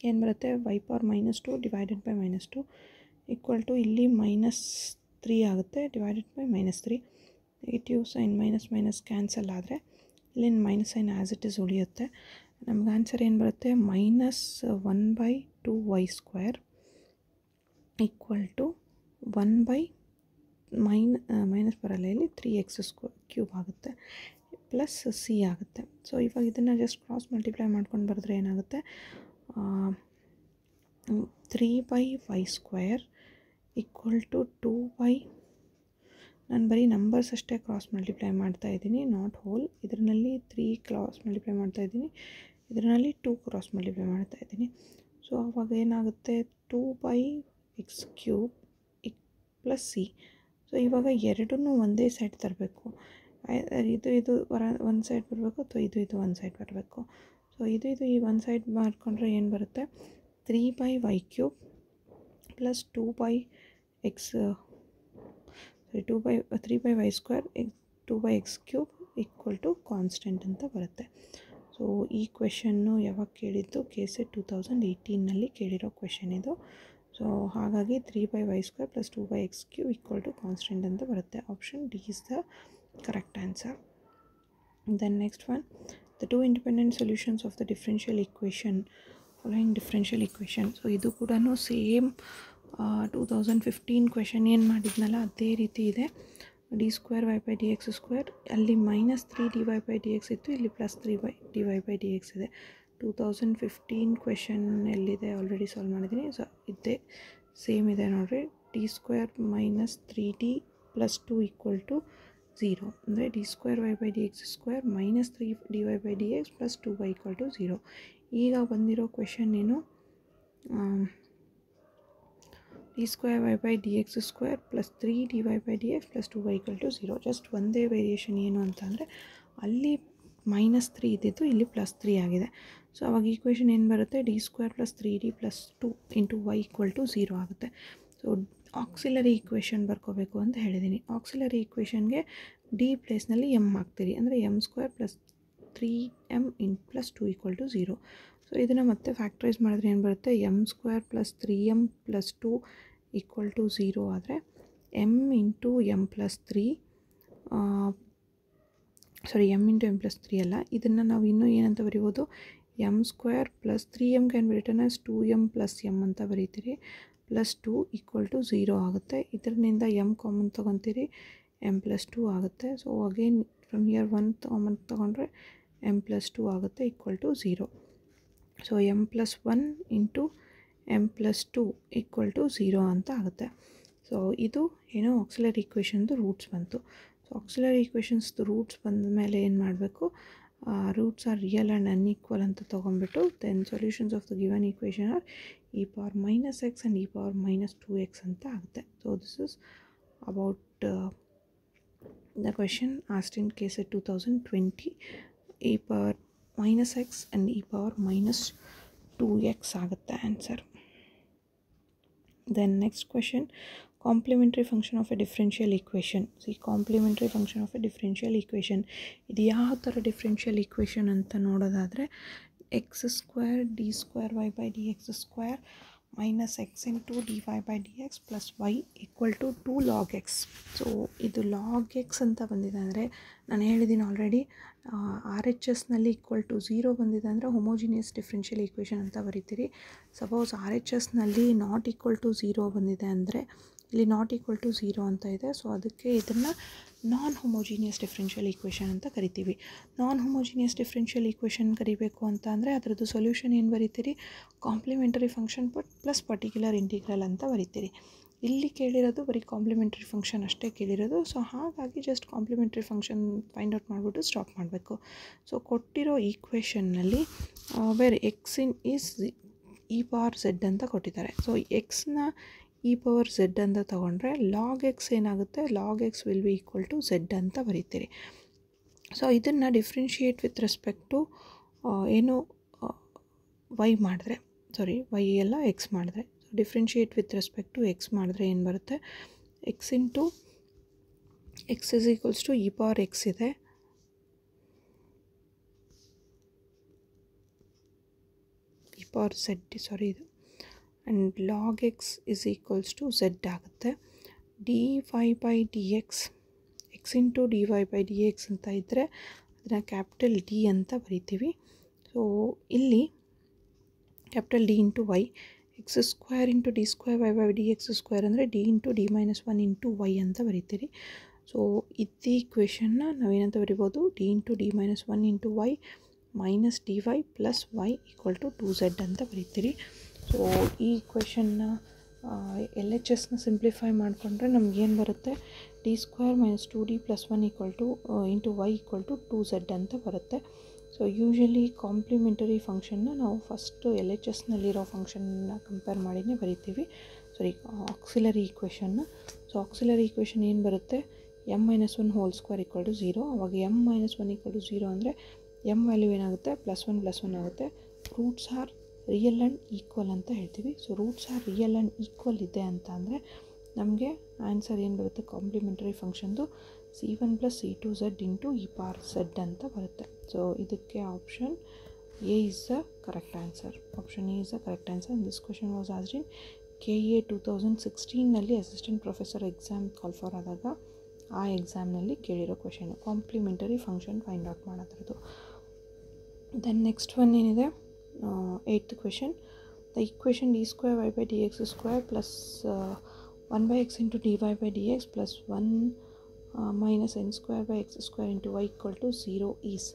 [SPEAKER 1] ಏನು ಬರುತ್ತೆ, y⁻² divided by -2 equal to ಇಲ್ಲಿ -3 ಆಗುತ್ತೆ, divided by -3. Negative sign minus cancel ಆದರೆ ಇಲ್ಲಿನ minus sign as it is ಉಳಿಯುತ್ತೆ. ನಮ್ಗೆ ಆನ್ಸರ್ ಏನು ಬರುತ್ತೆ, -1/2y² ಈಕ್ವಲ್ ಟು 1/ ಮೈನಸ್ ಬರಲ್ಲ, ಇಲ್ಲಿ 3x³ ಆಗುತ್ತೆ, ಪ್ಲಸ್ c ಆಗುತ್ತೆ. ಸೊ ಇವಾಗ ಇದನ್ನು ಜಸ್ಟ್ ಕ್ರಾಸ್ ಮಲ್ಟಿಪ್ಲೈ ಮಾಡ್ಕೊಂಡು ಬರೆದ್ರೆ ಏನಾಗುತ್ತೆ, 3/y² ಈಕ್ವಲ್ ಟು 2/, ನಾನು ಬರೀ ನಂಬರ್ಸ್ ಅಷ್ಟೇ ಕ್ರಾಸ್ ಮಲ್ಟಿಪ್ಲೈ ಮಾಡ್ತಾಯಿದ್ದೀನಿ, ನಾಟ್ ಹೋಲ್. ಇದರಲ್ಲಿ 3 ಕ್ರಾಸ್ ಮಲ್ಟಿಪ್ಲೈ ಮಾಡ್ತಾಯಿದ್ದೀನಿ, ಇದರಲ್ಲಿ 2 ಕ್ರಾಸ್ ಮಲ್ಟಿಪ್ಲೈ ಮಾಡ್ತಾಯಿದ್ದೀನಿ. ಸೊ ಅವಾಗ ಏನಾಗುತ್ತೆ, 2/x³ plus c. So so ಇವಾಗ ಎರಡನ್ನೂ ಒಂದೇ ಸೈಡ್ ತರಬೇಕು. ಇದು ಒಂದು ಸೈಡ್ ಬರಬೇಕು ಅಥವಾ ಇದು ಒಂದು ಸೈಡ್ ಬರಬೇಕು. ಸೊ ಇದು ಈ ಒಂದು ಸೈಡ್ ಮಾಡಿಕೊಂಡ್ರೆ ಏನು ಬರುತ್ತೆ, 3/y³ plus 2/x 3/y² 2/x³ equal to constant ಅಂತ ಬರುತ್ತೆ. ಸೊ ಈ ಕ್ವೆಶನ್ನು ಯಾವಾಗ ಕೇಳಿದ್ದು, KSET 2018ನಲ್ಲಿ ಕೇಳಿರೋ ಕ್ವೆಶನ್ ಇದು. ಸೊ ಹಾಗಾಗಿ 3/y² plus 2/x³ equal to constant ಅಂತ ಬರುತ್ತೆ. Option d is the correct answer. Then next one, the two independent solutions of the differential equation following differential equation. So ಇದು ಕೂಡ ಸೇಮ್ 2015 ಕ್ವೆಶನ್ ಏನು ಮಾಡಿದ್ನಲ್ಲ ಅದೇ ರೀತಿ ಇದೆ. d²y/dx², ಅಲ್ಲಿ -3dy/dx ಇತ್ತು, ಇಲ್ಲಿ +3dy/dx ಇದೆ. 2015 ಕ್ವೆಶನ್ ಎಲ್ಲಿದೆ ಆಲ್ರೆಡಿ ಸಾಲ್ವ್ ಮಾಡಿದ್ದೀನಿ. ಸೊ ಇದೇ ಸೇಮ್ ಇದೆ ನೋಡಿರಿ. d² - 3d + 2 = 0 ಅಂದರೆ d²y/dx² - 3dy/dx + 2y = 0. ಈಗ ಬಂದಿರೋ ಕ್ವೆಶನ್ ಏನು, d²y/dx² + 3dy/dx + 2y = 0. ಜಸ್ಟ್ ಒಂದೇ ವೇರಿಯೇಷನ್ ಏನು ಅಂತಂದರೆ ಅಲ್ಲಿ -3 ಇದ್ದಿದ್ದು ಇಲ್ಲಿ +3 ಆಗಿದೆ. ಸೊ ಅವಾಗ ಈಕ್ವೇಷನ್ ಏನು ಬರುತ್ತೆ, d² + 3d + 2 × y = 0 ಆಗುತ್ತೆ. ಸೊ ಆಕ್ಸಿಲರಿ ಈಕ್ವೇಷನ್ ಬರ್ಕೋಬೇಕು ಅಂತ ಹೇಳಿದ್ದೀನಿ. ಆಕ್ಸಿಲರಿ ಈಕ್ವೇಷನ್ಗೆ ಡಿ ಪ್ಲೇಸ್ನಲ್ಲಿ ಎಮ್ ಹಾಕ್ತೀರಿ, ಅಂದರೆ m² + 3m + 2 = 0. ಸೊ ಇದನ್ನು ಮತ್ತೆ ಫ್ಯಾಕ್ಟ್ರೈಸ್ ಮಾಡಿದ್ರೆ ಏನು ಬರುತ್ತೆ, m² + 3m + 2 = 0 ಆದರೆ m × m + 3 ಅಲ್ಲ, ಇದನ್ನು ನಾವು ಇನ್ನೂ ಏನಂತ ಬರಿಬೋದು, m² + 3m can be return as 2m + m ಅಂತ ಬರೀತೀರಿ. +2 = 0 ಆಗುತ್ತೆ. ಇದರಿಂದ m ಕಾಮನ್ ತೊಗೊತೀರಿ, m + 2 ಆಗುತ್ತೆ. So again from here 1 common ತೊಗೊಂಡ್ರೆ m + 2 ಆಗುತ್ತೆ = 0. ಸೊ m + 1 × m + 2 = 0 ಅಂತ ಆಗುತ್ತೆ. ಸೊ ಇದು ಏನೋ ಆಕ್ಸಿಲರಿ ಈಕ್ವೇಷನ್ದು ರೂಟ್ಸ್ ಬಂತು. ಸೊ ಆಕ್ಸಿಲರಿ ಈಕ್ವೇಷನ್ಸ್ದು ರೂಟ್ಸ್ ಬಂದ ಮೇಲೆ ಏನು ಮಾಡಬೇಕು, roots are real and unequal ಅಂತ ತೊಗೊಂಡ್ಬಿಟ್ಟು then solutions of the given equation are e⁻ - x and e⁻ - 2x ಅಂತ ಆಗುತ್ತೆ. So this is about the question asked in KSET 2020, e⁻ - x and e⁻ - 2x ಆಗುತ್ತೆ answer. Then next question, complementary function of a differential equation. See, complementary function of a differential equation, ಇದು ಯಾವ ಥರ differential equation ಅಂತ ನೋಡೋದಾದರೆ, x² d²y/dx² - x × dy/dx + y = 2 log x. So ಇದು log x ಅಂತ ಬಂದಿದೆ ಅಂದರೆ ನಾನು ಹೇಳಿದ್ದೀನಿ ಆಲ್ರೆಡಿ, RHSನಲ್ಲಿ =0 ಬಂದಿದೆ ಅಂದರೆ ಹೋಮೋಜಿನಿಯಸ್ ಡಿಫ್ರೆನ್ಷಿಯಲ್ ಈಕ್ವೇಷನ್ ಅಂತ ಬರೀತೀರಿ. ಸಪೋಸ್ RHSನಲ್ಲಿ ≠0 ಬಂದಿದೆ ಅಂದರೆ ಇಲ್ಲಿ ≠0 ಅಂತ ಇದೆ. ಸೊ ಅದಕ್ಕೆ ಇದನ್ನು ನಾನ್ ಹೋಮೋಜಿನಿಯಸ್ ಡಿಫ್ರೆನ್ಷಿಯಲ್ ಈಕ್ವೇಷನ್ ಅಂತ ಕರಿತೀವಿ. ನಾನ್ ಹೋಮೋಜಿನಿಯಸ್ ಡಿಫ್ರೆನ್ಷಿಯಲ್ ಈಕ್ವೇಷನ್ ಕರಿಬೇಕು ಅಂತ ಅಂದರೆ ಅದರದ್ದು ಸೊಲ್ಯೂಷನ್ ಏನು ಬರೀತೀರಿ, complementary function plus particular integral ಅಂತ ಬರೀತೀರಿ. ಇಲ್ಲಿ ಕೇಳಿರೋದು ಬರೀ ಕಾಂಪ್ಲಿಮೆಂಟರಿ ಫಂಕ್ಷನ್ ಅಷ್ಟೇ ಕೇಳಿರೋದು. ಸೊ ಹಾಗಾಗಿ just complementary function find out ಮಾಡಿಬಿಟ್ಟು ಸ್ಟಾಪ್ ಮಾಡಬೇಕು. ಸೊ ಕೊಟ್ಟಿರೋ ಈಕ್ವೇಷನ್ನಲ್ಲಿ ವೇರ್ ಎಕ್ಸ್ ಈಸ್ e⁻z ಅಂತ ಕೊಟ್ಟಿದ್ದಾರೆ. ಸೊ ಎಕ್ಸ್ನ e⁻z ಅಂತ ತೊಗೊಂಡ್ರೆ ಲಾಗ್ ಎಕ್ಸ್ ಏನಾಗುತ್ತೆ, log x will be = z ಅಂತ ಬರೀತೀರಿ. ಸೊ ಇದನ್ನು ಡಿಫ್ರೆನ್ಷಿಯೇಟ್ ವಿತ್ ರೆಸ್ಪೆಕ್ಟ್ ಟು ಏನು y ಮಾಡಿದ್ರೆ, y ಎಲ್ಲ ಎಕ್ಸ್ ಮಾಡಿದ್ರೆ, differentiate with respect to x ಮಾಡಿದ್ರೆ ಏನು ಬರುತ್ತೆ, x × x = e⁻x ಇದೆ, e⁻z ಇದು, ಆ್ಯಂಡ್ ಲಾಗ್ ಎಕ್ಸ್ = z ಆಗುತ್ತೆ. dy/dx x × dy/dx ಅಂತ ಇದ್ದರೆ ಅದನ್ನು ಕ್ಯಾಪಿಟಲ್ ಡಿ ಅಂತ ಬರಿತೀವಿ. ಸೊ ಇಲ್ಲಿ capital D × y, x² × d²y/dx² ಅಂದರೆ d × d - 1 × y ಅಂತ ಬರಿತೀರಿ. ಸೊ ಇದು ಈಕ್ವೇಷನ್ನ ನಾವೇನಂತ ಬರಿಬೋದು, d × d - 1 × y - dy + y = 2z ಅಂತ ಬರಿತೀರಿ. ಸೊ ಈ ಈಕ್ವೇಷನ್ನ LHSನ ಸಿಂಪ್ಲಿಫೈ ಮಾಡಿಕೊಂಡ್ರೆ ನಮಗೇನು ಬರುತ್ತೆ, d² - 2d + 1 × y = 2z ಅಂತ ಬರುತ್ತೆ. ಸೊ ಯೂಶ್ವಲಿ ಕಾಂಪ್ಲಿಮೆಂಟರಿ ಫಂಕ್ಷನ್ನ ನಾವು ಫಸ್ಟು LHSನಲ್ಲಿರೋ ಫಂಕ್ಷನ್ನ ಕಂಪೇರ್ ಮಾಡಿನೇ ಬರಿತೀವಿ, ಆಕ್ಸಿಲರಿ ಈಕ್ವೇಷನ್ನ. ಸೊ ಆಕ್ಸಿಲರಿ ಈಕ್ವೇಷನ್ ಏನು ಬರುತ್ತೆ, m-1 hole square equal to 0. ಅವಾಗ m-1 ಈಕ್ವಲ್ ಟು 0 ಅಂದರೆ m ವ್ಯಾಲ್ಯೂ ಏನಾಗುತ್ತೆ, +1 ಆಗುತ್ತೆ. Roots are real and equal ಅಂತ ಹೇಳ್ತೀವಿ. So roots are real and equal ಇದೆ ಅಂತ ಅಂದರೆ ನಮಗೆ ಆನ್ಸರ್ ಏನು ಬರುತ್ತೆ, complementary ಫಂಕ್ಷನ್ದು c1 + c2z into e⁻z ಅಂತ ಬರುತ್ತೆ. ಸೊ ಇದಕ್ಕೆ option A is the correct answer. Option A is the correct answer. This question was asked in KA 2016ನಲ್ಲಿ assistant professor exam call for ಆದಾಗ ಆ ಎಕ್ಸಾಮ್ನಲ್ಲಿ ಕೇಳಿರೋ question complementary function find out ಮಾಡೋದ್ರದ್ದು. Then next one ಏನಿದೆ, 8th question. The equation d²y/dx² plus 1/x into dy/dx plus 1 minus n² into y equal to 0 is.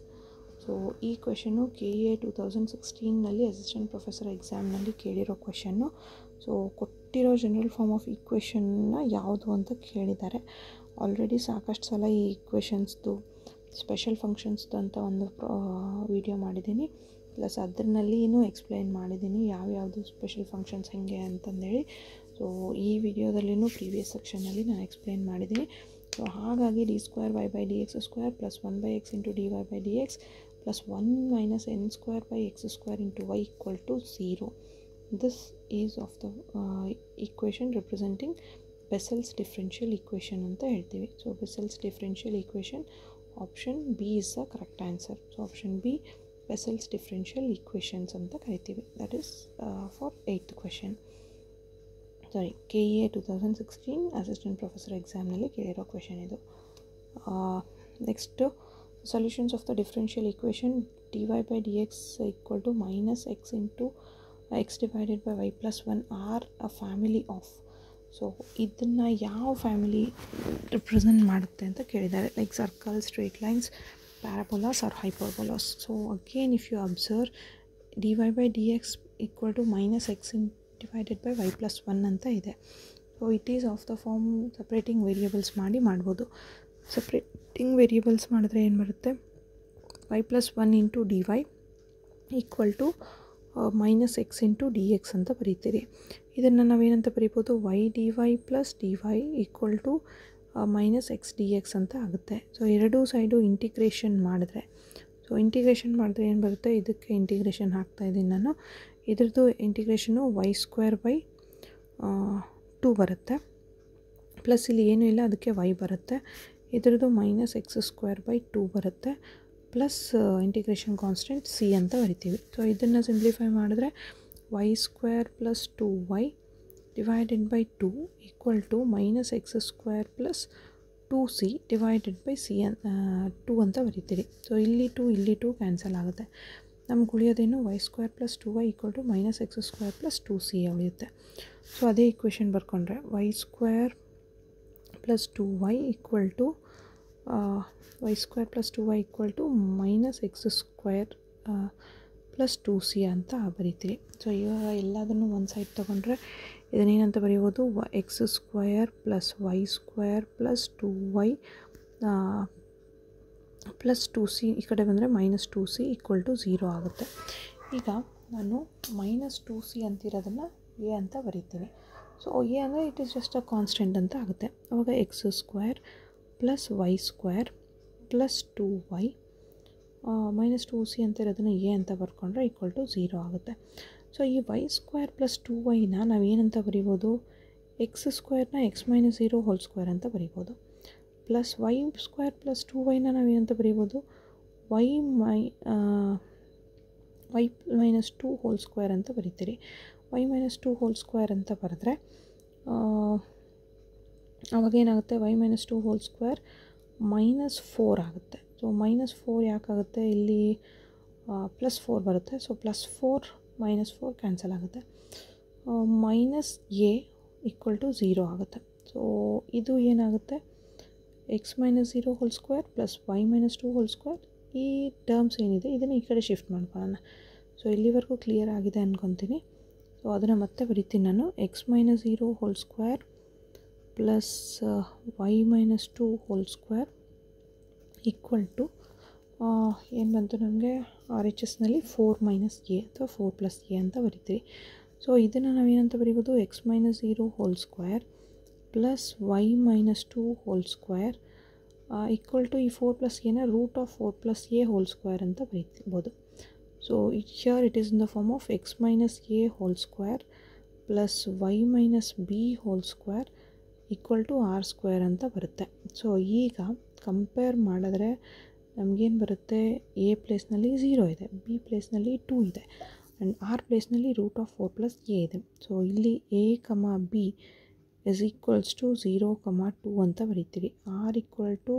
[SPEAKER 1] So ಈ question KA 2016ನಲ್ಲಿ assistant professor ಎಕ್ಸಾಮ್ನಲ್ಲಿ ಕೇಳಿರೋ question. So ಕೊಟ್ಟಿರೋ general form of ಈಕ್ವೇಷನ್ನ ಯಾವುದು ಅಂತ ಕೇಳಿದ್ದಾರೆ. Already ಸಾಕಷ್ಟು ಸಲ ಈ ಈಕ್ವೇಷನ್ಸ್ದು ಸ್ಪೆಷಲ್ ಫಂಕ್ಷನ್ಸ್ದು ಅಂತ ಒಂದು ವಿಡಿಯೋ ಮಾಡಿದ್ದೀನಿ, ಪ್ಲಸ್ ಅದರಲ್ಲಿ ಎಕ್ಸ್ಪ್ಲೈನ್ ಮಾಡಿದ್ದೀನಿ ಯಾವ್ಯಾವುದು ಸ್ಪೆಷಲ್ ಫಂಕ್ಷನ್ಸ್ ಹೆಂಗೆ ಅಂತಂದೇಳಿ. ಸೊ ಈ ವಿಡಿಯೋದಲ್ಲಿನೂ ಪ್ರೀವಿಯಸ್ ಸೆಕ್ಷನಲ್ಲಿ ನಾನು ಎಕ್ಸ್ಪ್ಲೈನ್ ಮಾಡಿದ್ದೀನಿ. ಸೊ ಹಾಗಾಗಿ d²y/dx² plus 1/x into dy/dx plus 1 minus n² into y equal to 0. This is of the equation representing Bessel's differential equation ಅಂತ ಹೇಳ್ತೀವಿ. So Bessel's differential equation option B is the correct answer. So option B Bessel's differential equations ಅಂತ ಕರಿತೀವಿ. That is for 8th question. Sorry, KA 2016 assistant professor ಎಕ್ಸಾಮ್ನಲ್ಲಿ ಕೇಳಿರೋ question ಇದು. Next solutions of the differential equation dy/dx equal to minus x into x divided by y plus 1 or a family of. So ಇದನ್ನು ಯಾವ family represent ಮಾಡುತ್ತೆ ಅಂತ ಕೇಳಿದ್ದಾರೆ. Like circle, straight lines, parabolas or hyperbolas. So again if you observe dy/dx equal to minus x divided by y plus 1 ಅಂತ ಇದೆ. So it is of the form separating variables ಮಾಡ್ಬೋದು. Separating variables ಮಾಡಿದ್ರೆ ಏನು ಬರುತ್ತೆ, y plus 1 into dy equal to minus x into dx ಅಂತ ಬರೀತೀರಿ. ಇದನ್ನು ನಾವೇನಂತ ಬರೀಬೋದು, y dy plus dy equal to minus x dx ಅಂತ ಆಗುತ್ತೆ. ಸೊ ಎರಡೂ ಸೈಡು ಇಂಟಿಗ್ರೇಷನ್ ಮಾಡಿದ್ರೆ, ಸೊ ಇಂಟಿಗ್ರೇಷನ್ ಮಾಡಿದ್ರೆ ಏನು ಬರುತ್ತೆ, ಇದಕ್ಕೆ ಇಂಟಿಗ್ರೇಷನ್ ಹಾಕ್ತಾಯಿದ್ದೀನಿ ನಾನು. ಇದ್ರದ್ದು ಇಂಟಿಗ್ರೇಷನು y²/2 ಬರುತ್ತೆ, ಪ್ಲಸ್ ಇಲ್ಲಿ ಏನೂ ಇಲ್ಲ ಅದಕ್ಕೆ y ಬರುತ್ತೆ. ಇದ್ರದ್ದು ಮೈನಸ್ x²/2 ಬರುತ್ತೆ, ಪ್ಲಸ್ ಇಂಟಿಗ್ರೇಷನ್ ಕಾನ್ಸ್ಟೆಂಟ್ c ಅಂತ ಬರಿತೀವಿ. ಸೊ ಇದನ್ನು ಸಿಂಪ್ಲಿಫೈ ಮಾಡಿದ್ರೆ y² plus 2y divided by 2 equal to minus x² plus 2c divided by 2 ಅಂತ ಬರೀತೀರಿ. ಸೊ ಇಲ್ಲಿ 2 ಕ್ಯಾನ್ಸಲ್ ಆಗುತ್ತೆ. ನಮ್ಗೆ ಉಳಿಯೋದೇನು y² plus 2y equal to minus x² plus 2c ಉಳಿಯುತ್ತೆ. ಸೊ ಅದೇ ಈಕ್ವೇಷನ್ ಬರ್ಕೊಂಡ್ರೆ y² plus 2y equal to minus x² plus 2c ಅಂತ ಬರೀತೀರಿ. ಸೊ ಇವಾಗ ಎಲ್ಲದನ್ನು ಒಂದು ಸೈಡ್ ತೊಗೊಂಡ್ರೆ ಇದನ್ನೇನಂತ ಬರೀಬೋದು, x² plus y² plus 2y plus 2c ಈ ಕಡೆ ಬಂದರೆ ಮೈನಸ್ 2c ಈಕ್ವಲ್ ಟು 0 ಆಗುತ್ತೆ. ಈಗ ನಾನು ಮೈನಸ್ 2c ಅಂತಿರೋದನ್ನು ಎ ಅಂತ ಬರೀತೀನಿ. ಸೊ ಎ ಅಂದರೆ it is just a constant ಅಂತ ಆಗುತ್ತೆ. ಅವಾಗ x² plus y² plus 2y minus 2c ಅಂತ ಇರೋದನ್ನು ಎ ಅಂತ ಬರ್ಕೊಂಡ್ರೆ ಈಕ್ವಲ್ ಟು 0 ಆಗುತ್ತೆ. ಸೊ ಈ y² ಪ್ಲಸ್ 2yನ ನಾವೇನಂತ ಬರಿಬೋದು, x² x-0 ಹೋಲ್ ಸ್ಕ್ವೇರ್ ಅಂತ ಬರಿಬೋದು. ಪ್ಲಸ್ y² ಪ್ಲಸ್ 2yನ ನಾವೇನಂತ ಬರೀಬೋದು, y ಮೈನಸ್ 2 ಹೋಲ್ ಸ್ಕ್ವೇರ್ ಅಂತ ಬರೀತೀರಿ. y ಮೈನಸ್ 2 ಹೋಲ್ ಸ್ಕ್ವೇರ್ ಅಂತ ಬರೆದ್ರೆ ಅವಾಗೇನಾಗುತ್ತೆ, y minus 2 whole square minus 4 ಆಗುತ್ತೆ. ಸೊ ಮೈನಸ್ 4 ಯಾಕಾಗುತ್ತೆ, ಇಲ್ಲಿ ಪ್ಲಸ್ 4 ಬರುತ್ತೆ. ಸೊ ಪ್ಲಸ್ 4 ಮೈನಸ್ 4 ಕ್ಯಾನ್ಸಲ್ ಆಗುತ್ತೆ. ಮೈನಸ್ ಎ ಈಕ್ವಲ್ ಟು 0 ಆಗುತ್ತೆ. ಸೊ ಇದು ಏನಾಗುತ್ತೆ, x-0 whole square plus y minus 2 whole square. ಈ ಟರ್ಮ್ಸ್ ಏನಿದೆ ಇದನ್ನು ಈ ಕಡೆ ಶಿಫ್ಟ್ ಮಾಡ್ಕೊಳ್ಳೋಣ. ಸೊ ಇಲ್ಲಿವರೆಗೂ ಕ್ಲಿಯರ್ ಆಗಿದೆ ಅಂದ್ಕೊತೀನಿ. ಸೊ ಅದನ್ನು ಮತ್ತೆ ಬರಿತೀನಿ ನಾನು, x-0 whole square plus y minus 2 whole square equal to ಏನು ಬಂತು ನಮಗೆ RHSನಲ್ಲಿ 4 ಮೈನಸ್ ಎ ಅಥವಾ 4 ಪ್ಲಸ್ ಎ ಅಂತ ಬರಿತೀವಿ. ಸೊ ಇದನ್ನು ನಾವೇನಂತ ಬರಿಬೋದು, x-0 whole square plus y minus 2 whole square equal to ಈ 4 ಪ್ಲಸ್ ಎನ root of 4 plus a whole square ಅಂತ ಬರೀಬೋದು. So here it is in the form of x minus a whole square plus y minus b whole square equal to r square ಅಂತ ಬರುತ್ತೆ. So ಈಗ compare ಮಾಡಿದ್ರೆ ನಮಗೇನು ಬರುತ್ತೆ, A ಪ್ಲೇಸ್ನಲ್ಲಿ 0 ಇದೆ, B ಪ್ಲೇಸ್ನಲ್ಲಿ 2 ಇದೆ ಆ್ಯಂಡ್ ಆರ್ ಪ್ಲೇಸ್ನಲ್ಲಿ ರೂಟ್ ಆಫ್ 4 ಪ್ಲಸ್ ಎ ಇದೆ. ಸೊ ಇಲ್ಲಿ a comma b is equals to 0, 2 ಅಂತ ಬರೀತೀವಿ. R equal to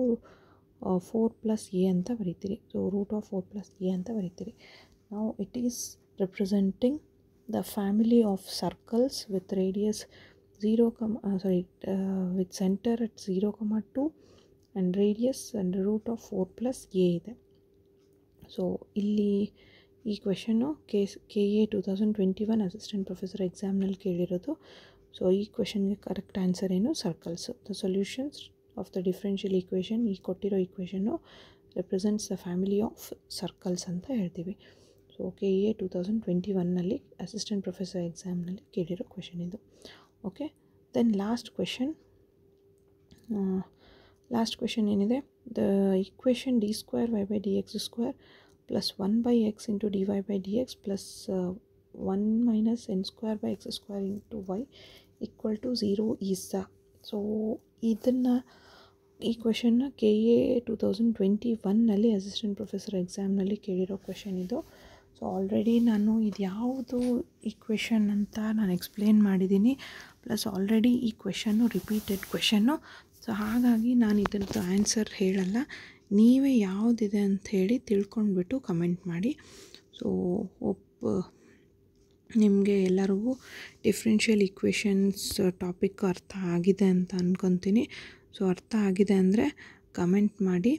[SPEAKER 1] 4 plus a ಅಂತ ಬರೀತೀವಿ. So root of 4 plus a ಅಂತ ಬರೀತೀವಿ. ನಾವು it is representing the family of circles with radius 0, with center at 0, 2 and radius and root of 4 plus a ಇದೆ. So ಇಲ್ಲಿ ಈ ಕ್ವೆಶನ್ನು KA 2021 ಅಸಿಸ್ಟೆಂಟ್ ಪ್ರೊಫೆಸರ್ ಎಕ್ಸಾಮ್ನಲ್ಲಿ ಕೇಳಿರೋದು. ಸೊ ಈ ಕ್ವೆಶನ್ಗೆ ಕರೆಕ್ಟ್ ಆನ್ಸರ್ ಏನು, circles. The solutions of the differential equation, ಈ ಕೊಟ್ಟಿರೋ equation represents the family of circles ಅಂತ ಹೇಳ್ತೀವಿ. ಸೊ KA 2021ನಲ್ಲಿ ಅಸಿಸ್ಟೆಂಟ್ ಪ್ರೊಫೆಸರ್ ಎಕ್ಸಾಮ್ನಲ್ಲಿ ಕೇಳಿರೋ ಕ್ವೆಶನ್ ಇದು. ಓಕೆ, ದೆನ್ ಲಾಸ್ಟ್ ಕ್ವೆಶನ್ ಏನಿದೆ, the equation d square y by D x square plus 1 by x into D Y by D X plus 1 minus n square by x square into y equal to 0 is the. So ಈ ಕ್ವೆಶನ್ನ KA 2021ನಲ್ಲಿ assistant professor ಎಕ್ಸಾಮ್ನಲ್ಲಿ ಕೇಳಿರೋ question ಇದು. So already ನಾನು ಇದು ಯಾವುದು equation ಅಂತ ನಾನು ಎಕ್ಸ್ಪ್ಲೇನ್ ಮಾಡಿದ್ದೀನಿ, ಪ್ಲಸ್ ಆಲ್ರೆಡಿ ಈ ಕ್ವೆಶನ್ನು ರಿಪೀಟೆಡ್ ಕ್ವೆಶನ್ನು. ಸೊ ಹಾಗಾಗಿ ನಾನು ಇದರದ್ದು ಆನ್ಸರ್ ಹೇಳಲ್ಲ, ನೀವೇ ಯಾವುದಿದೆ ಅಂಥೇಳಿ ತಿಳ್ಕೊಂಡ್ಬಿಟ್ಟು ಕಮೆಂಟ್ ಮಾಡಿ. ಸೊ ನಿಮಗೆ ಎಲ್ಲರಿಗೂ ಡಿಫ್ರೆನ್ಷಿಯಲ್ ಈಕ್ವೇಷನ್ಸ್ ಟಾಪಿಕ್ ಅರ್ಥ ಆಗಿದೆ ಅಂತ ಅಂದ್ಕೊತೀನಿ. ಸೊ ಅರ್ಥ ಆಗಿದೆ ಅಂದರೆ ಕಮೆಂಟ್ ಮಾಡಿ.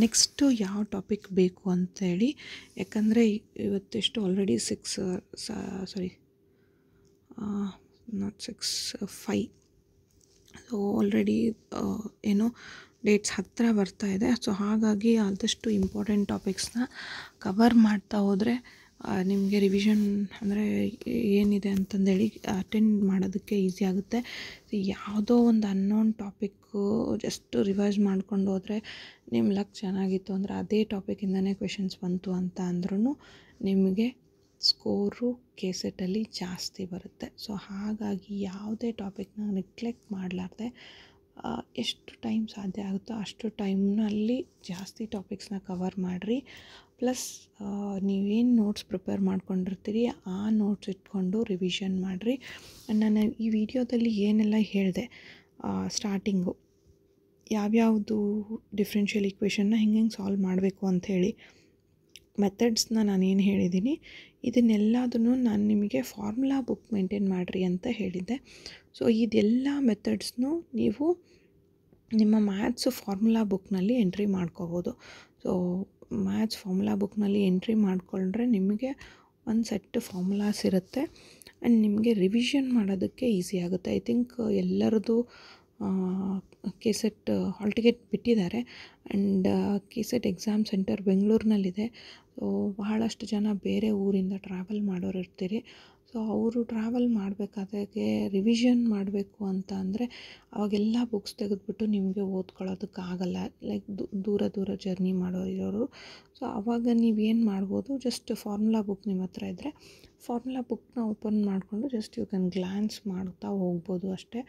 [SPEAKER 1] ನೆಕ್ಸ್ಟು ಯಾವ ಟಾಪಿಕ್ ಬೇಕು ಅಂತೇಳಿ, ಯಾಕಂದರೆ ಇವತ್ತೆಷ್ಟು ಆಲ್ರೆಡಿ 5. ಸೊ ಆಲ್ರೆಡಿ ಏನೋ ಡೇಟ್ಸ್ ಹತ್ತಿರ ಬರ್ತಾ ಇದೆ. ಸೊ ಹಾಗಾಗಿ ಆದಷ್ಟು ಇಂಪಾರ್ಟೆಂಟ್ ಟಾಪಿಕ್ಸ್ನ ಕವರ್ ಮಾಡ್ತಾ ಹೋದರೆ ನಿಮಗೆ ರಿವಿಷನ್ ಅಂದರೆ ಏನಿದೆ ಅಂತಂದೇಳಿ ಅಟೆಂಡ್ ಮಾಡೋದಕ್ಕೆ ಈಸಿ ಆಗುತ್ತೆ. ಯಾವುದೋ ಒಂದು ಅನ್ನೋನ್ ಟಾಪಿಕ್ಕು ಜಸ್ಟ್ ರಿವೈಸ್ ಮಾಡ್ಕೊಂಡು ಹೋದರೆ ನಿಮ್ಮ ಲಕ್ ಚೆನ್ನಾಗಿತ್ತು ಅಂದರೆ ಅದೇ ಟಾಪಿಕಿಂದನೇ ಕ್ವೆಶನ್ಸ್ ಬಂತು ಅಂತ ಅಂದ್ರೂ ನಿಮಗೆ ಸ್ಕೋರು ಕೆಸೆಟಲ್ಲಿ ಜಾಸ್ತಿ ಬರುತ್ತೆ. ಸೊ ಹಾಗಾಗಿ ಯಾವುದೇ ಟಾಪಿಕ್ನ ನೆಗ್ಲೆಕ್ಟ್ ಮಾಡಲಾರ್ದೆ ಎಷ್ಟು ಟೈಮ್ ಸಾಧ್ಯ ಆಗುತ್ತೋ ಅಷ್ಟು ಟೈಮ್ನಲ್ಲಿ ಜಾಸ್ತಿ ಟಾಪಿಕ್ಸ್ನ ಕವರ್ ಮಾಡಿರಿ. ಪ್ಲಸ್ ನೀವೇನು ನೋಟ್ಸ್ ಪ್ರಿಪೇರ್ ಮಾಡ್ಕೊಂಡಿರ್ತೀರಿ ಆ ನೋಟ್ಸ್ ಇಟ್ಕೊಂಡು ರಿವಿಷನ್ ಮಾಡಿರಿ. ನಾನು ಈ ವಿಡಿಯೋದಲ್ಲಿ ಏನೆಲ್ಲ ಹೇಳಿದೆ, ಸ್ಟಾರ್ಟಿಂಗು ಯಾವ್ಯಾವುದು ಡಿಫ್ರೆನ್ಷಿಯಲ್ ಈಕ್ವೇಷನ್ನ ಹೆಂಗೆ ಸಾಲ್ವ್ ಮಾಡಬೇಕು ಅಂಥೇಳಿ ಮೆಥಡ್ಸ್ನ ನಾನೇನು ಹೇಳಿದ್ದೀನಿ, ಇದನ್ನೆಲ್ಲದನ್ನು ನಾನು ನಿಮಗೆ ಫಾರ್ಮುಲಾ ಬುಕ್ ಮೇಂಟೈನ್ ಮಾಡಿರಿ ಅಂತ ಹೇಳಿದ್ದೆ. ಸೊ ಇದೆಲ್ಲ ಮೆಥಡ್ಸ್ನು ನೀವು ನಿಮ್ಮ ಮ್ಯಾಥ್ಸ್ ಫಾರ್ಮುಲಾ ಬುಕ್ನಲ್ಲಿ ಎಂಟ್ರಿ ಮಾಡ್ಕೋಬೋದು. ಸೊ ಮ್ಯಾಥ್ಸ್ ಫಾರ್ಮುಲಾ ಬುಕ್ನಲ್ಲಿ ಎಂಟ್ರಿ ಮಾಡಿಕೊಂಡ್ರೆ ನಿಮಗೆ ಒಂದು ಸೆಟ್ ಫಾರ್ಮುಲಾಸ್ ಇರುತ್ತೆ ಆ್ಯಂಡ್ ನಿಮಗೆ ರಿವಿಷನ್ ಮಾಡೋದಕ್ಕೆ ಈಸಿ ಆಗುತ್ತೆ. ಐ ಥಿಂಕ್ ಎಲ್ಲರದ್ದು ಕೆಸೆಟ್ ಹಾಲ್ ಟಿಕೆಟ್ ಬಿಟ್ಟಿದ್ದಾರೆ ಆ್ಯಂಡ್ ಕೆಸೆಟ್ ಎಕ್ಸಾಮ್ ಸೆಂಟರ್ ಬೆಂಗಳೂರಿನಲ್ಲಿದೆ. ಸೊ ಬಹಳಷ್ಟು ಜನ ಬೇರೆ ಊರಿಂದ ಟ್ರಾವೆಲ್ ಮಾಡೋರು ಇರ್ತೀರಿ. ಸೊ ಅವರು ಟ್ರಾವೆಲ್ ಮಾಡಬೇಕಾದಾಗೆ ರಿವಿಷನ್ ಮಾಡಬೇಕು ಅಂತ ಅಂದರೆ ಅವಾಗೆಲ್ಲ ಬುಕ್ಸ್ ತೆಗೆದುಬಿಟ್ಟು ನಿಮಗೆ ಓದ್ಕೊಳ್ಳೋದಕ್ಕಾಗಲ್ಲ, ಲೈಕ್ ದೂರ ಜರ್ನಿ ಮಾಡೋರಿರೋರು. ಸೊ ಆವಾಗ ನೀವೇನು ಮಾಡ್ಬೋದು, ಜಸ್ಟ್ ಫಾರ್ಮುಲಾ ಬುಕ್ ನಿಮ್ಮ ಹತ್ರ ಇದ್ದರೆ ಫಾರ್ಮುಲಾ ಬುಕ್ನ ಓಪನ್ ಮಾಡಿಕೊಂಡು ಜಸ್ಟ್ ಯು ಕ್ಯಾನ್ ಗ್ಲ್ಯಾನ್ಸ್ ಮಾಡ್ತಾ ಹೋಗ್ಬೋದು ಅಷ್ಟೇ.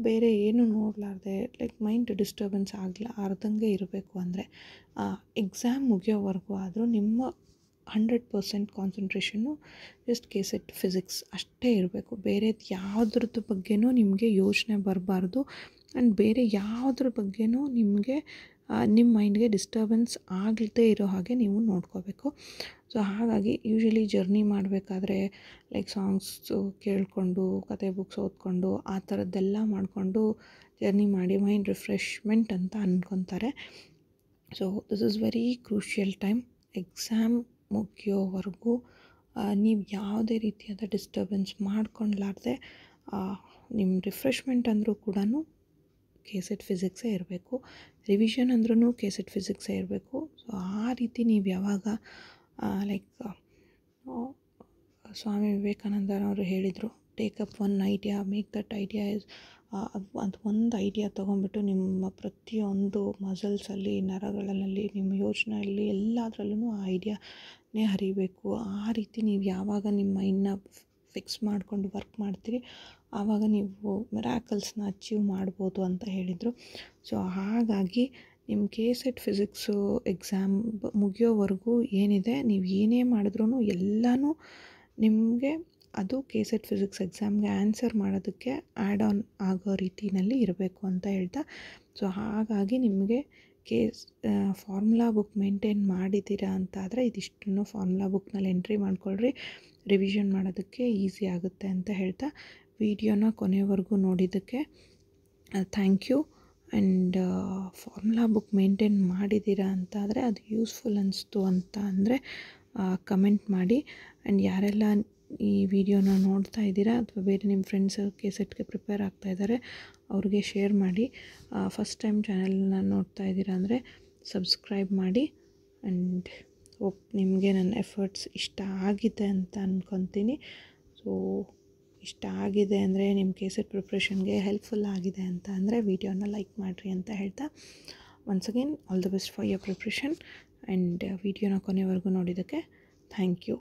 [SPEAKER 1] ಬೇರೆ ಏನು ನೋಡಲಾರ್ದೆ, ಲೈಕ್ ಮೈಂಡ್ ಡಿಸ್ಟರ್ಬೆನ್ಸ್ ಆರ್ದಂಗೆ ಇರಬೇಕು. ಅಂದರೆ ಎಕ್ಸಾಮ್ ಮುಗಿಯೋವರೆಗೂ ಆದರೂ ನಿಮ್ಮ 100% ಕಾನ್ಸಂಟ್ರೇಷನ್ನು ಜಸ್ಟ್ ಕೆಸೆಟ್ ಫಿಸಿಕ್ಸ್ ಅಷ್ಟೇ ಇರಬೇಕು. ಬೇರೆ ಯಾವುದ್ರದ್ದು ಬಗ್ಗೆನೂ ನಿಮಗೆ ಯೋಚನೆ ಬರಬಾರ್ದು ಆ್ಯಂಡ್ ಬೇರೆ ಯಾವುದ್ರ ಬಗ್ಗೆನೂ ನಿಮಗೆ ನಿಮ್ಮ ಮೈಂಡ್ಗೆ ಡಿಸ್ಟರ್ಬೆನ್ಸ್ ಆಗದೇ ಇರೋ ಹಾಗೆ ನೀವು ನೋಡ್ಕೋಬೇಕು. ಸೊ ಹಾಗಾಗಿ ಯೂಶ್ವಲಿ ಜರ್ನಿ ಮಾಡಬೇಕಾದ್ರೆ ಲೈಕ್ ಸಾಂಗ್ಸು ಕೇಳಿಕೊಂಡು, ಕತೆ ಬುಕ್ಸ್ ಓದ್ಕೊಂಡು ಆ ಥರದ್ದೆಲ್ಲ ಮಾಡಿಕೊಂಡು ಜರ್ನಿ ಮಾಡಿ ಮೈಂಡ್ ರಿಫ್ರೆಶ್ಮೆಂಟ್ ಅಂತ ಅಂದ್ಕೊತಾರೆ. So this is very crucial time. Exam ಮುಗಿಯೋವರೆಗೂ ನೀವು ಯಾವುದೇ ರೀತಿಯಾದ ಡಿಸ್ಟರ್ಬೆನ್ಸ್ ಮಾಡ್ಕೊಳ್ಲಾರ್ದೆ ನಿಮ್ಮ ರಿಫ್ರೆಶ್ಮೆಂಟ್ ಅಂದರೂ ಕೂಡ ಕೆಸೆಟ್ ಫಿಸಿಕ್ಸೇ ಇರಬೇಕು, ರಿವಿಷನ್ ಅಂದ್ರೂ ಕೆಸೆಟ್ ಫಿಸಿಕ್ಸೇ ಇರಬೇಕು. ಸೊ ಆ ರೀತಿ ನೀವು ಯಾವಾಗ ಲೈಕ್ ಸ್ವಾಮಿ ವಿವೇಕಾನಂದರವರು ಹೇಳಿದರು, take up one idea, make that idea is ಅದು ಒಂದು ಐಡಿಯಾ ತೊಗೊಂಡ್ಬಿಟ್ಟು ನಿಮ್ಮ ಪ್ರತಿಯೊಂದು ಮಸಲ್ಸಲ್ಲಿ, ನರಗಳಲ್ಲಿ, ನಿಮ್ಮ ಯೋಚನೆಯಲ್ಲಿ ಎಲ್ಲದರಲ್ಲೂ ಆ ಐಡಿಯಾನೇ ಹರಿಬೇಕು. ಆ ರೀತಿ ನೀವು ಯಾವಾಗ ನಿಮ್ಮ ಮೈಂಡ್ನ ಫಿಕ್ಸ್ ಮಾಡಿಕೊಂಡು ವರ್ಕ್ ಮಾಡ್ತೀರಿ ಆವಾಗ ನೀವು ಮಿರಾಕಲ್ಸ್ನ ಅಚೀವ್ ಮಾಡ್ಬೋದು ಅಂತ ಹೇಳಿದರು. ಸೊ ಹಾಗಾಗಿ ನಿಮ್ಮ KCET ಫಿಸಿಕ್ಸು ಎಕ್ಸಾಮ್ ಮುಗಿಯೋವರೆಗೂ ಏನಿದೆ, ನೀವು ಏನೇ ಮಾಡಿದ್ರೂ ಎಲ್ಲನೂ ನಿಮಗೆ ಅದು KCET ಫಿಸಿಕ್ಸ್ ಎಕ್ಸಾಮ್ಗೆ ಆನ್ಸರ್ ಮಾಡೋದಕ್ಕೆ ಆ್ಯಡ್ ಆನ್ ಆಗೋ ರೀತಿಯಲ್ಲಿ ಇರಬೇಕು ಅಂತ ಹೇಳ್ತಾ, ಸೊ ಹಾಗಾಗಿ ನಿಮಗೆ ಫಾರ್ಮುಲಾ ಬುಕ್ ಮೇಂಟೈನ್ ಮಾಡಿದ್ದೀರಾ ಅಂತಾದರೆ ಇದಿಷ್ಟನ್ನು ಫಾರ್ಮುಲಾ ಬುಕ್ನಲ್ಲಿ ಎಂಟ್ರಿ ಮಾಡ್ಕೊಳ್ರಿ, ರಿವಿಷನ್ ಮಾಡೋದಕ್ಕೆ ಈಸಿ ಆಗುತ್ತೆ ಅಂತ ಹೇಳ್ತಾ ವಿಡಿಯೋನ ಕೊನೆವರೆಗೂ ನೋಡಿದ್ದಕ್ಕೆ thank you. And formula book maintain ಮಾಡಿದ್ದೀರಾ ಅಂತಾದರೆ ಅದು ಯೂಸ್ಫುಲ್ ಅನ್ನಿಸ್ತು ಅಂತ ಅಂದರೆ ಕಮೆಂಟ್ ಮಾಡಿ. ಆ್ಯಂಡ್ ಯಾರೆಲ್ಲ ಈ ವಿಡಿಯೋನ ನೋಡ್ತಾ ಇದ್ದೀರಾ ಅಥವಾ ಬೇರೆ ನಿಮ್ಮ ಫ್ರೆಂಡ್ಸ್ KCETಗೆ ಪ್ರಿಪೇರ್ ಆಗ್ತಾಯಿದ್ದಾರೆ ಅವ್ರಿಗೆ ಶೇರ್ ಮಾಡಿ. ಫಸ್ಟ್ ಟೈಮ್ ಚಾನಲ್ನ ನೋಡ್ತಾ ಇದ್ದೀರಾ ಅಂದರೆ ಸಬ್ಸ್ಕ್ರೈಬ್ ಮಾಡಿ. ಆ್ಯಂಡ್ ಹೋಪ್ ನಿಮಗೆ ನನ್ನ ಎಫರ್ಟ್ಸ್ ಇಷ್ಟ ಆಗಿದೆ ಅಂತ ಅಂದ್ಕೊತೀನಿ. ಸೊ ಇಷ್ಟ ಆಗಿದೆ ಅಂದರೆ ನಿಮ್ಮ KCET ಪ್ರಿಪ್ರೇಷನ್ಗೆ ಹೆಲ್ಪ್ಫುಲ್ ಆಗಿದೆ ಅಂತ ಅಂದರೆ ವಿಡಿಯೋನ ಲೈಕ್ ಮಾಡಿರಿ ಅಂತ ಹೇಳ್ತಾ, once again all the best for your preparation. And ವಿಡಿಯೋನ ಕೊನೆವರೆಗೂ ನೋಡಿದ್ದಕ್ಕೆ ಥ್ಯಾಂಕ್ ಯು.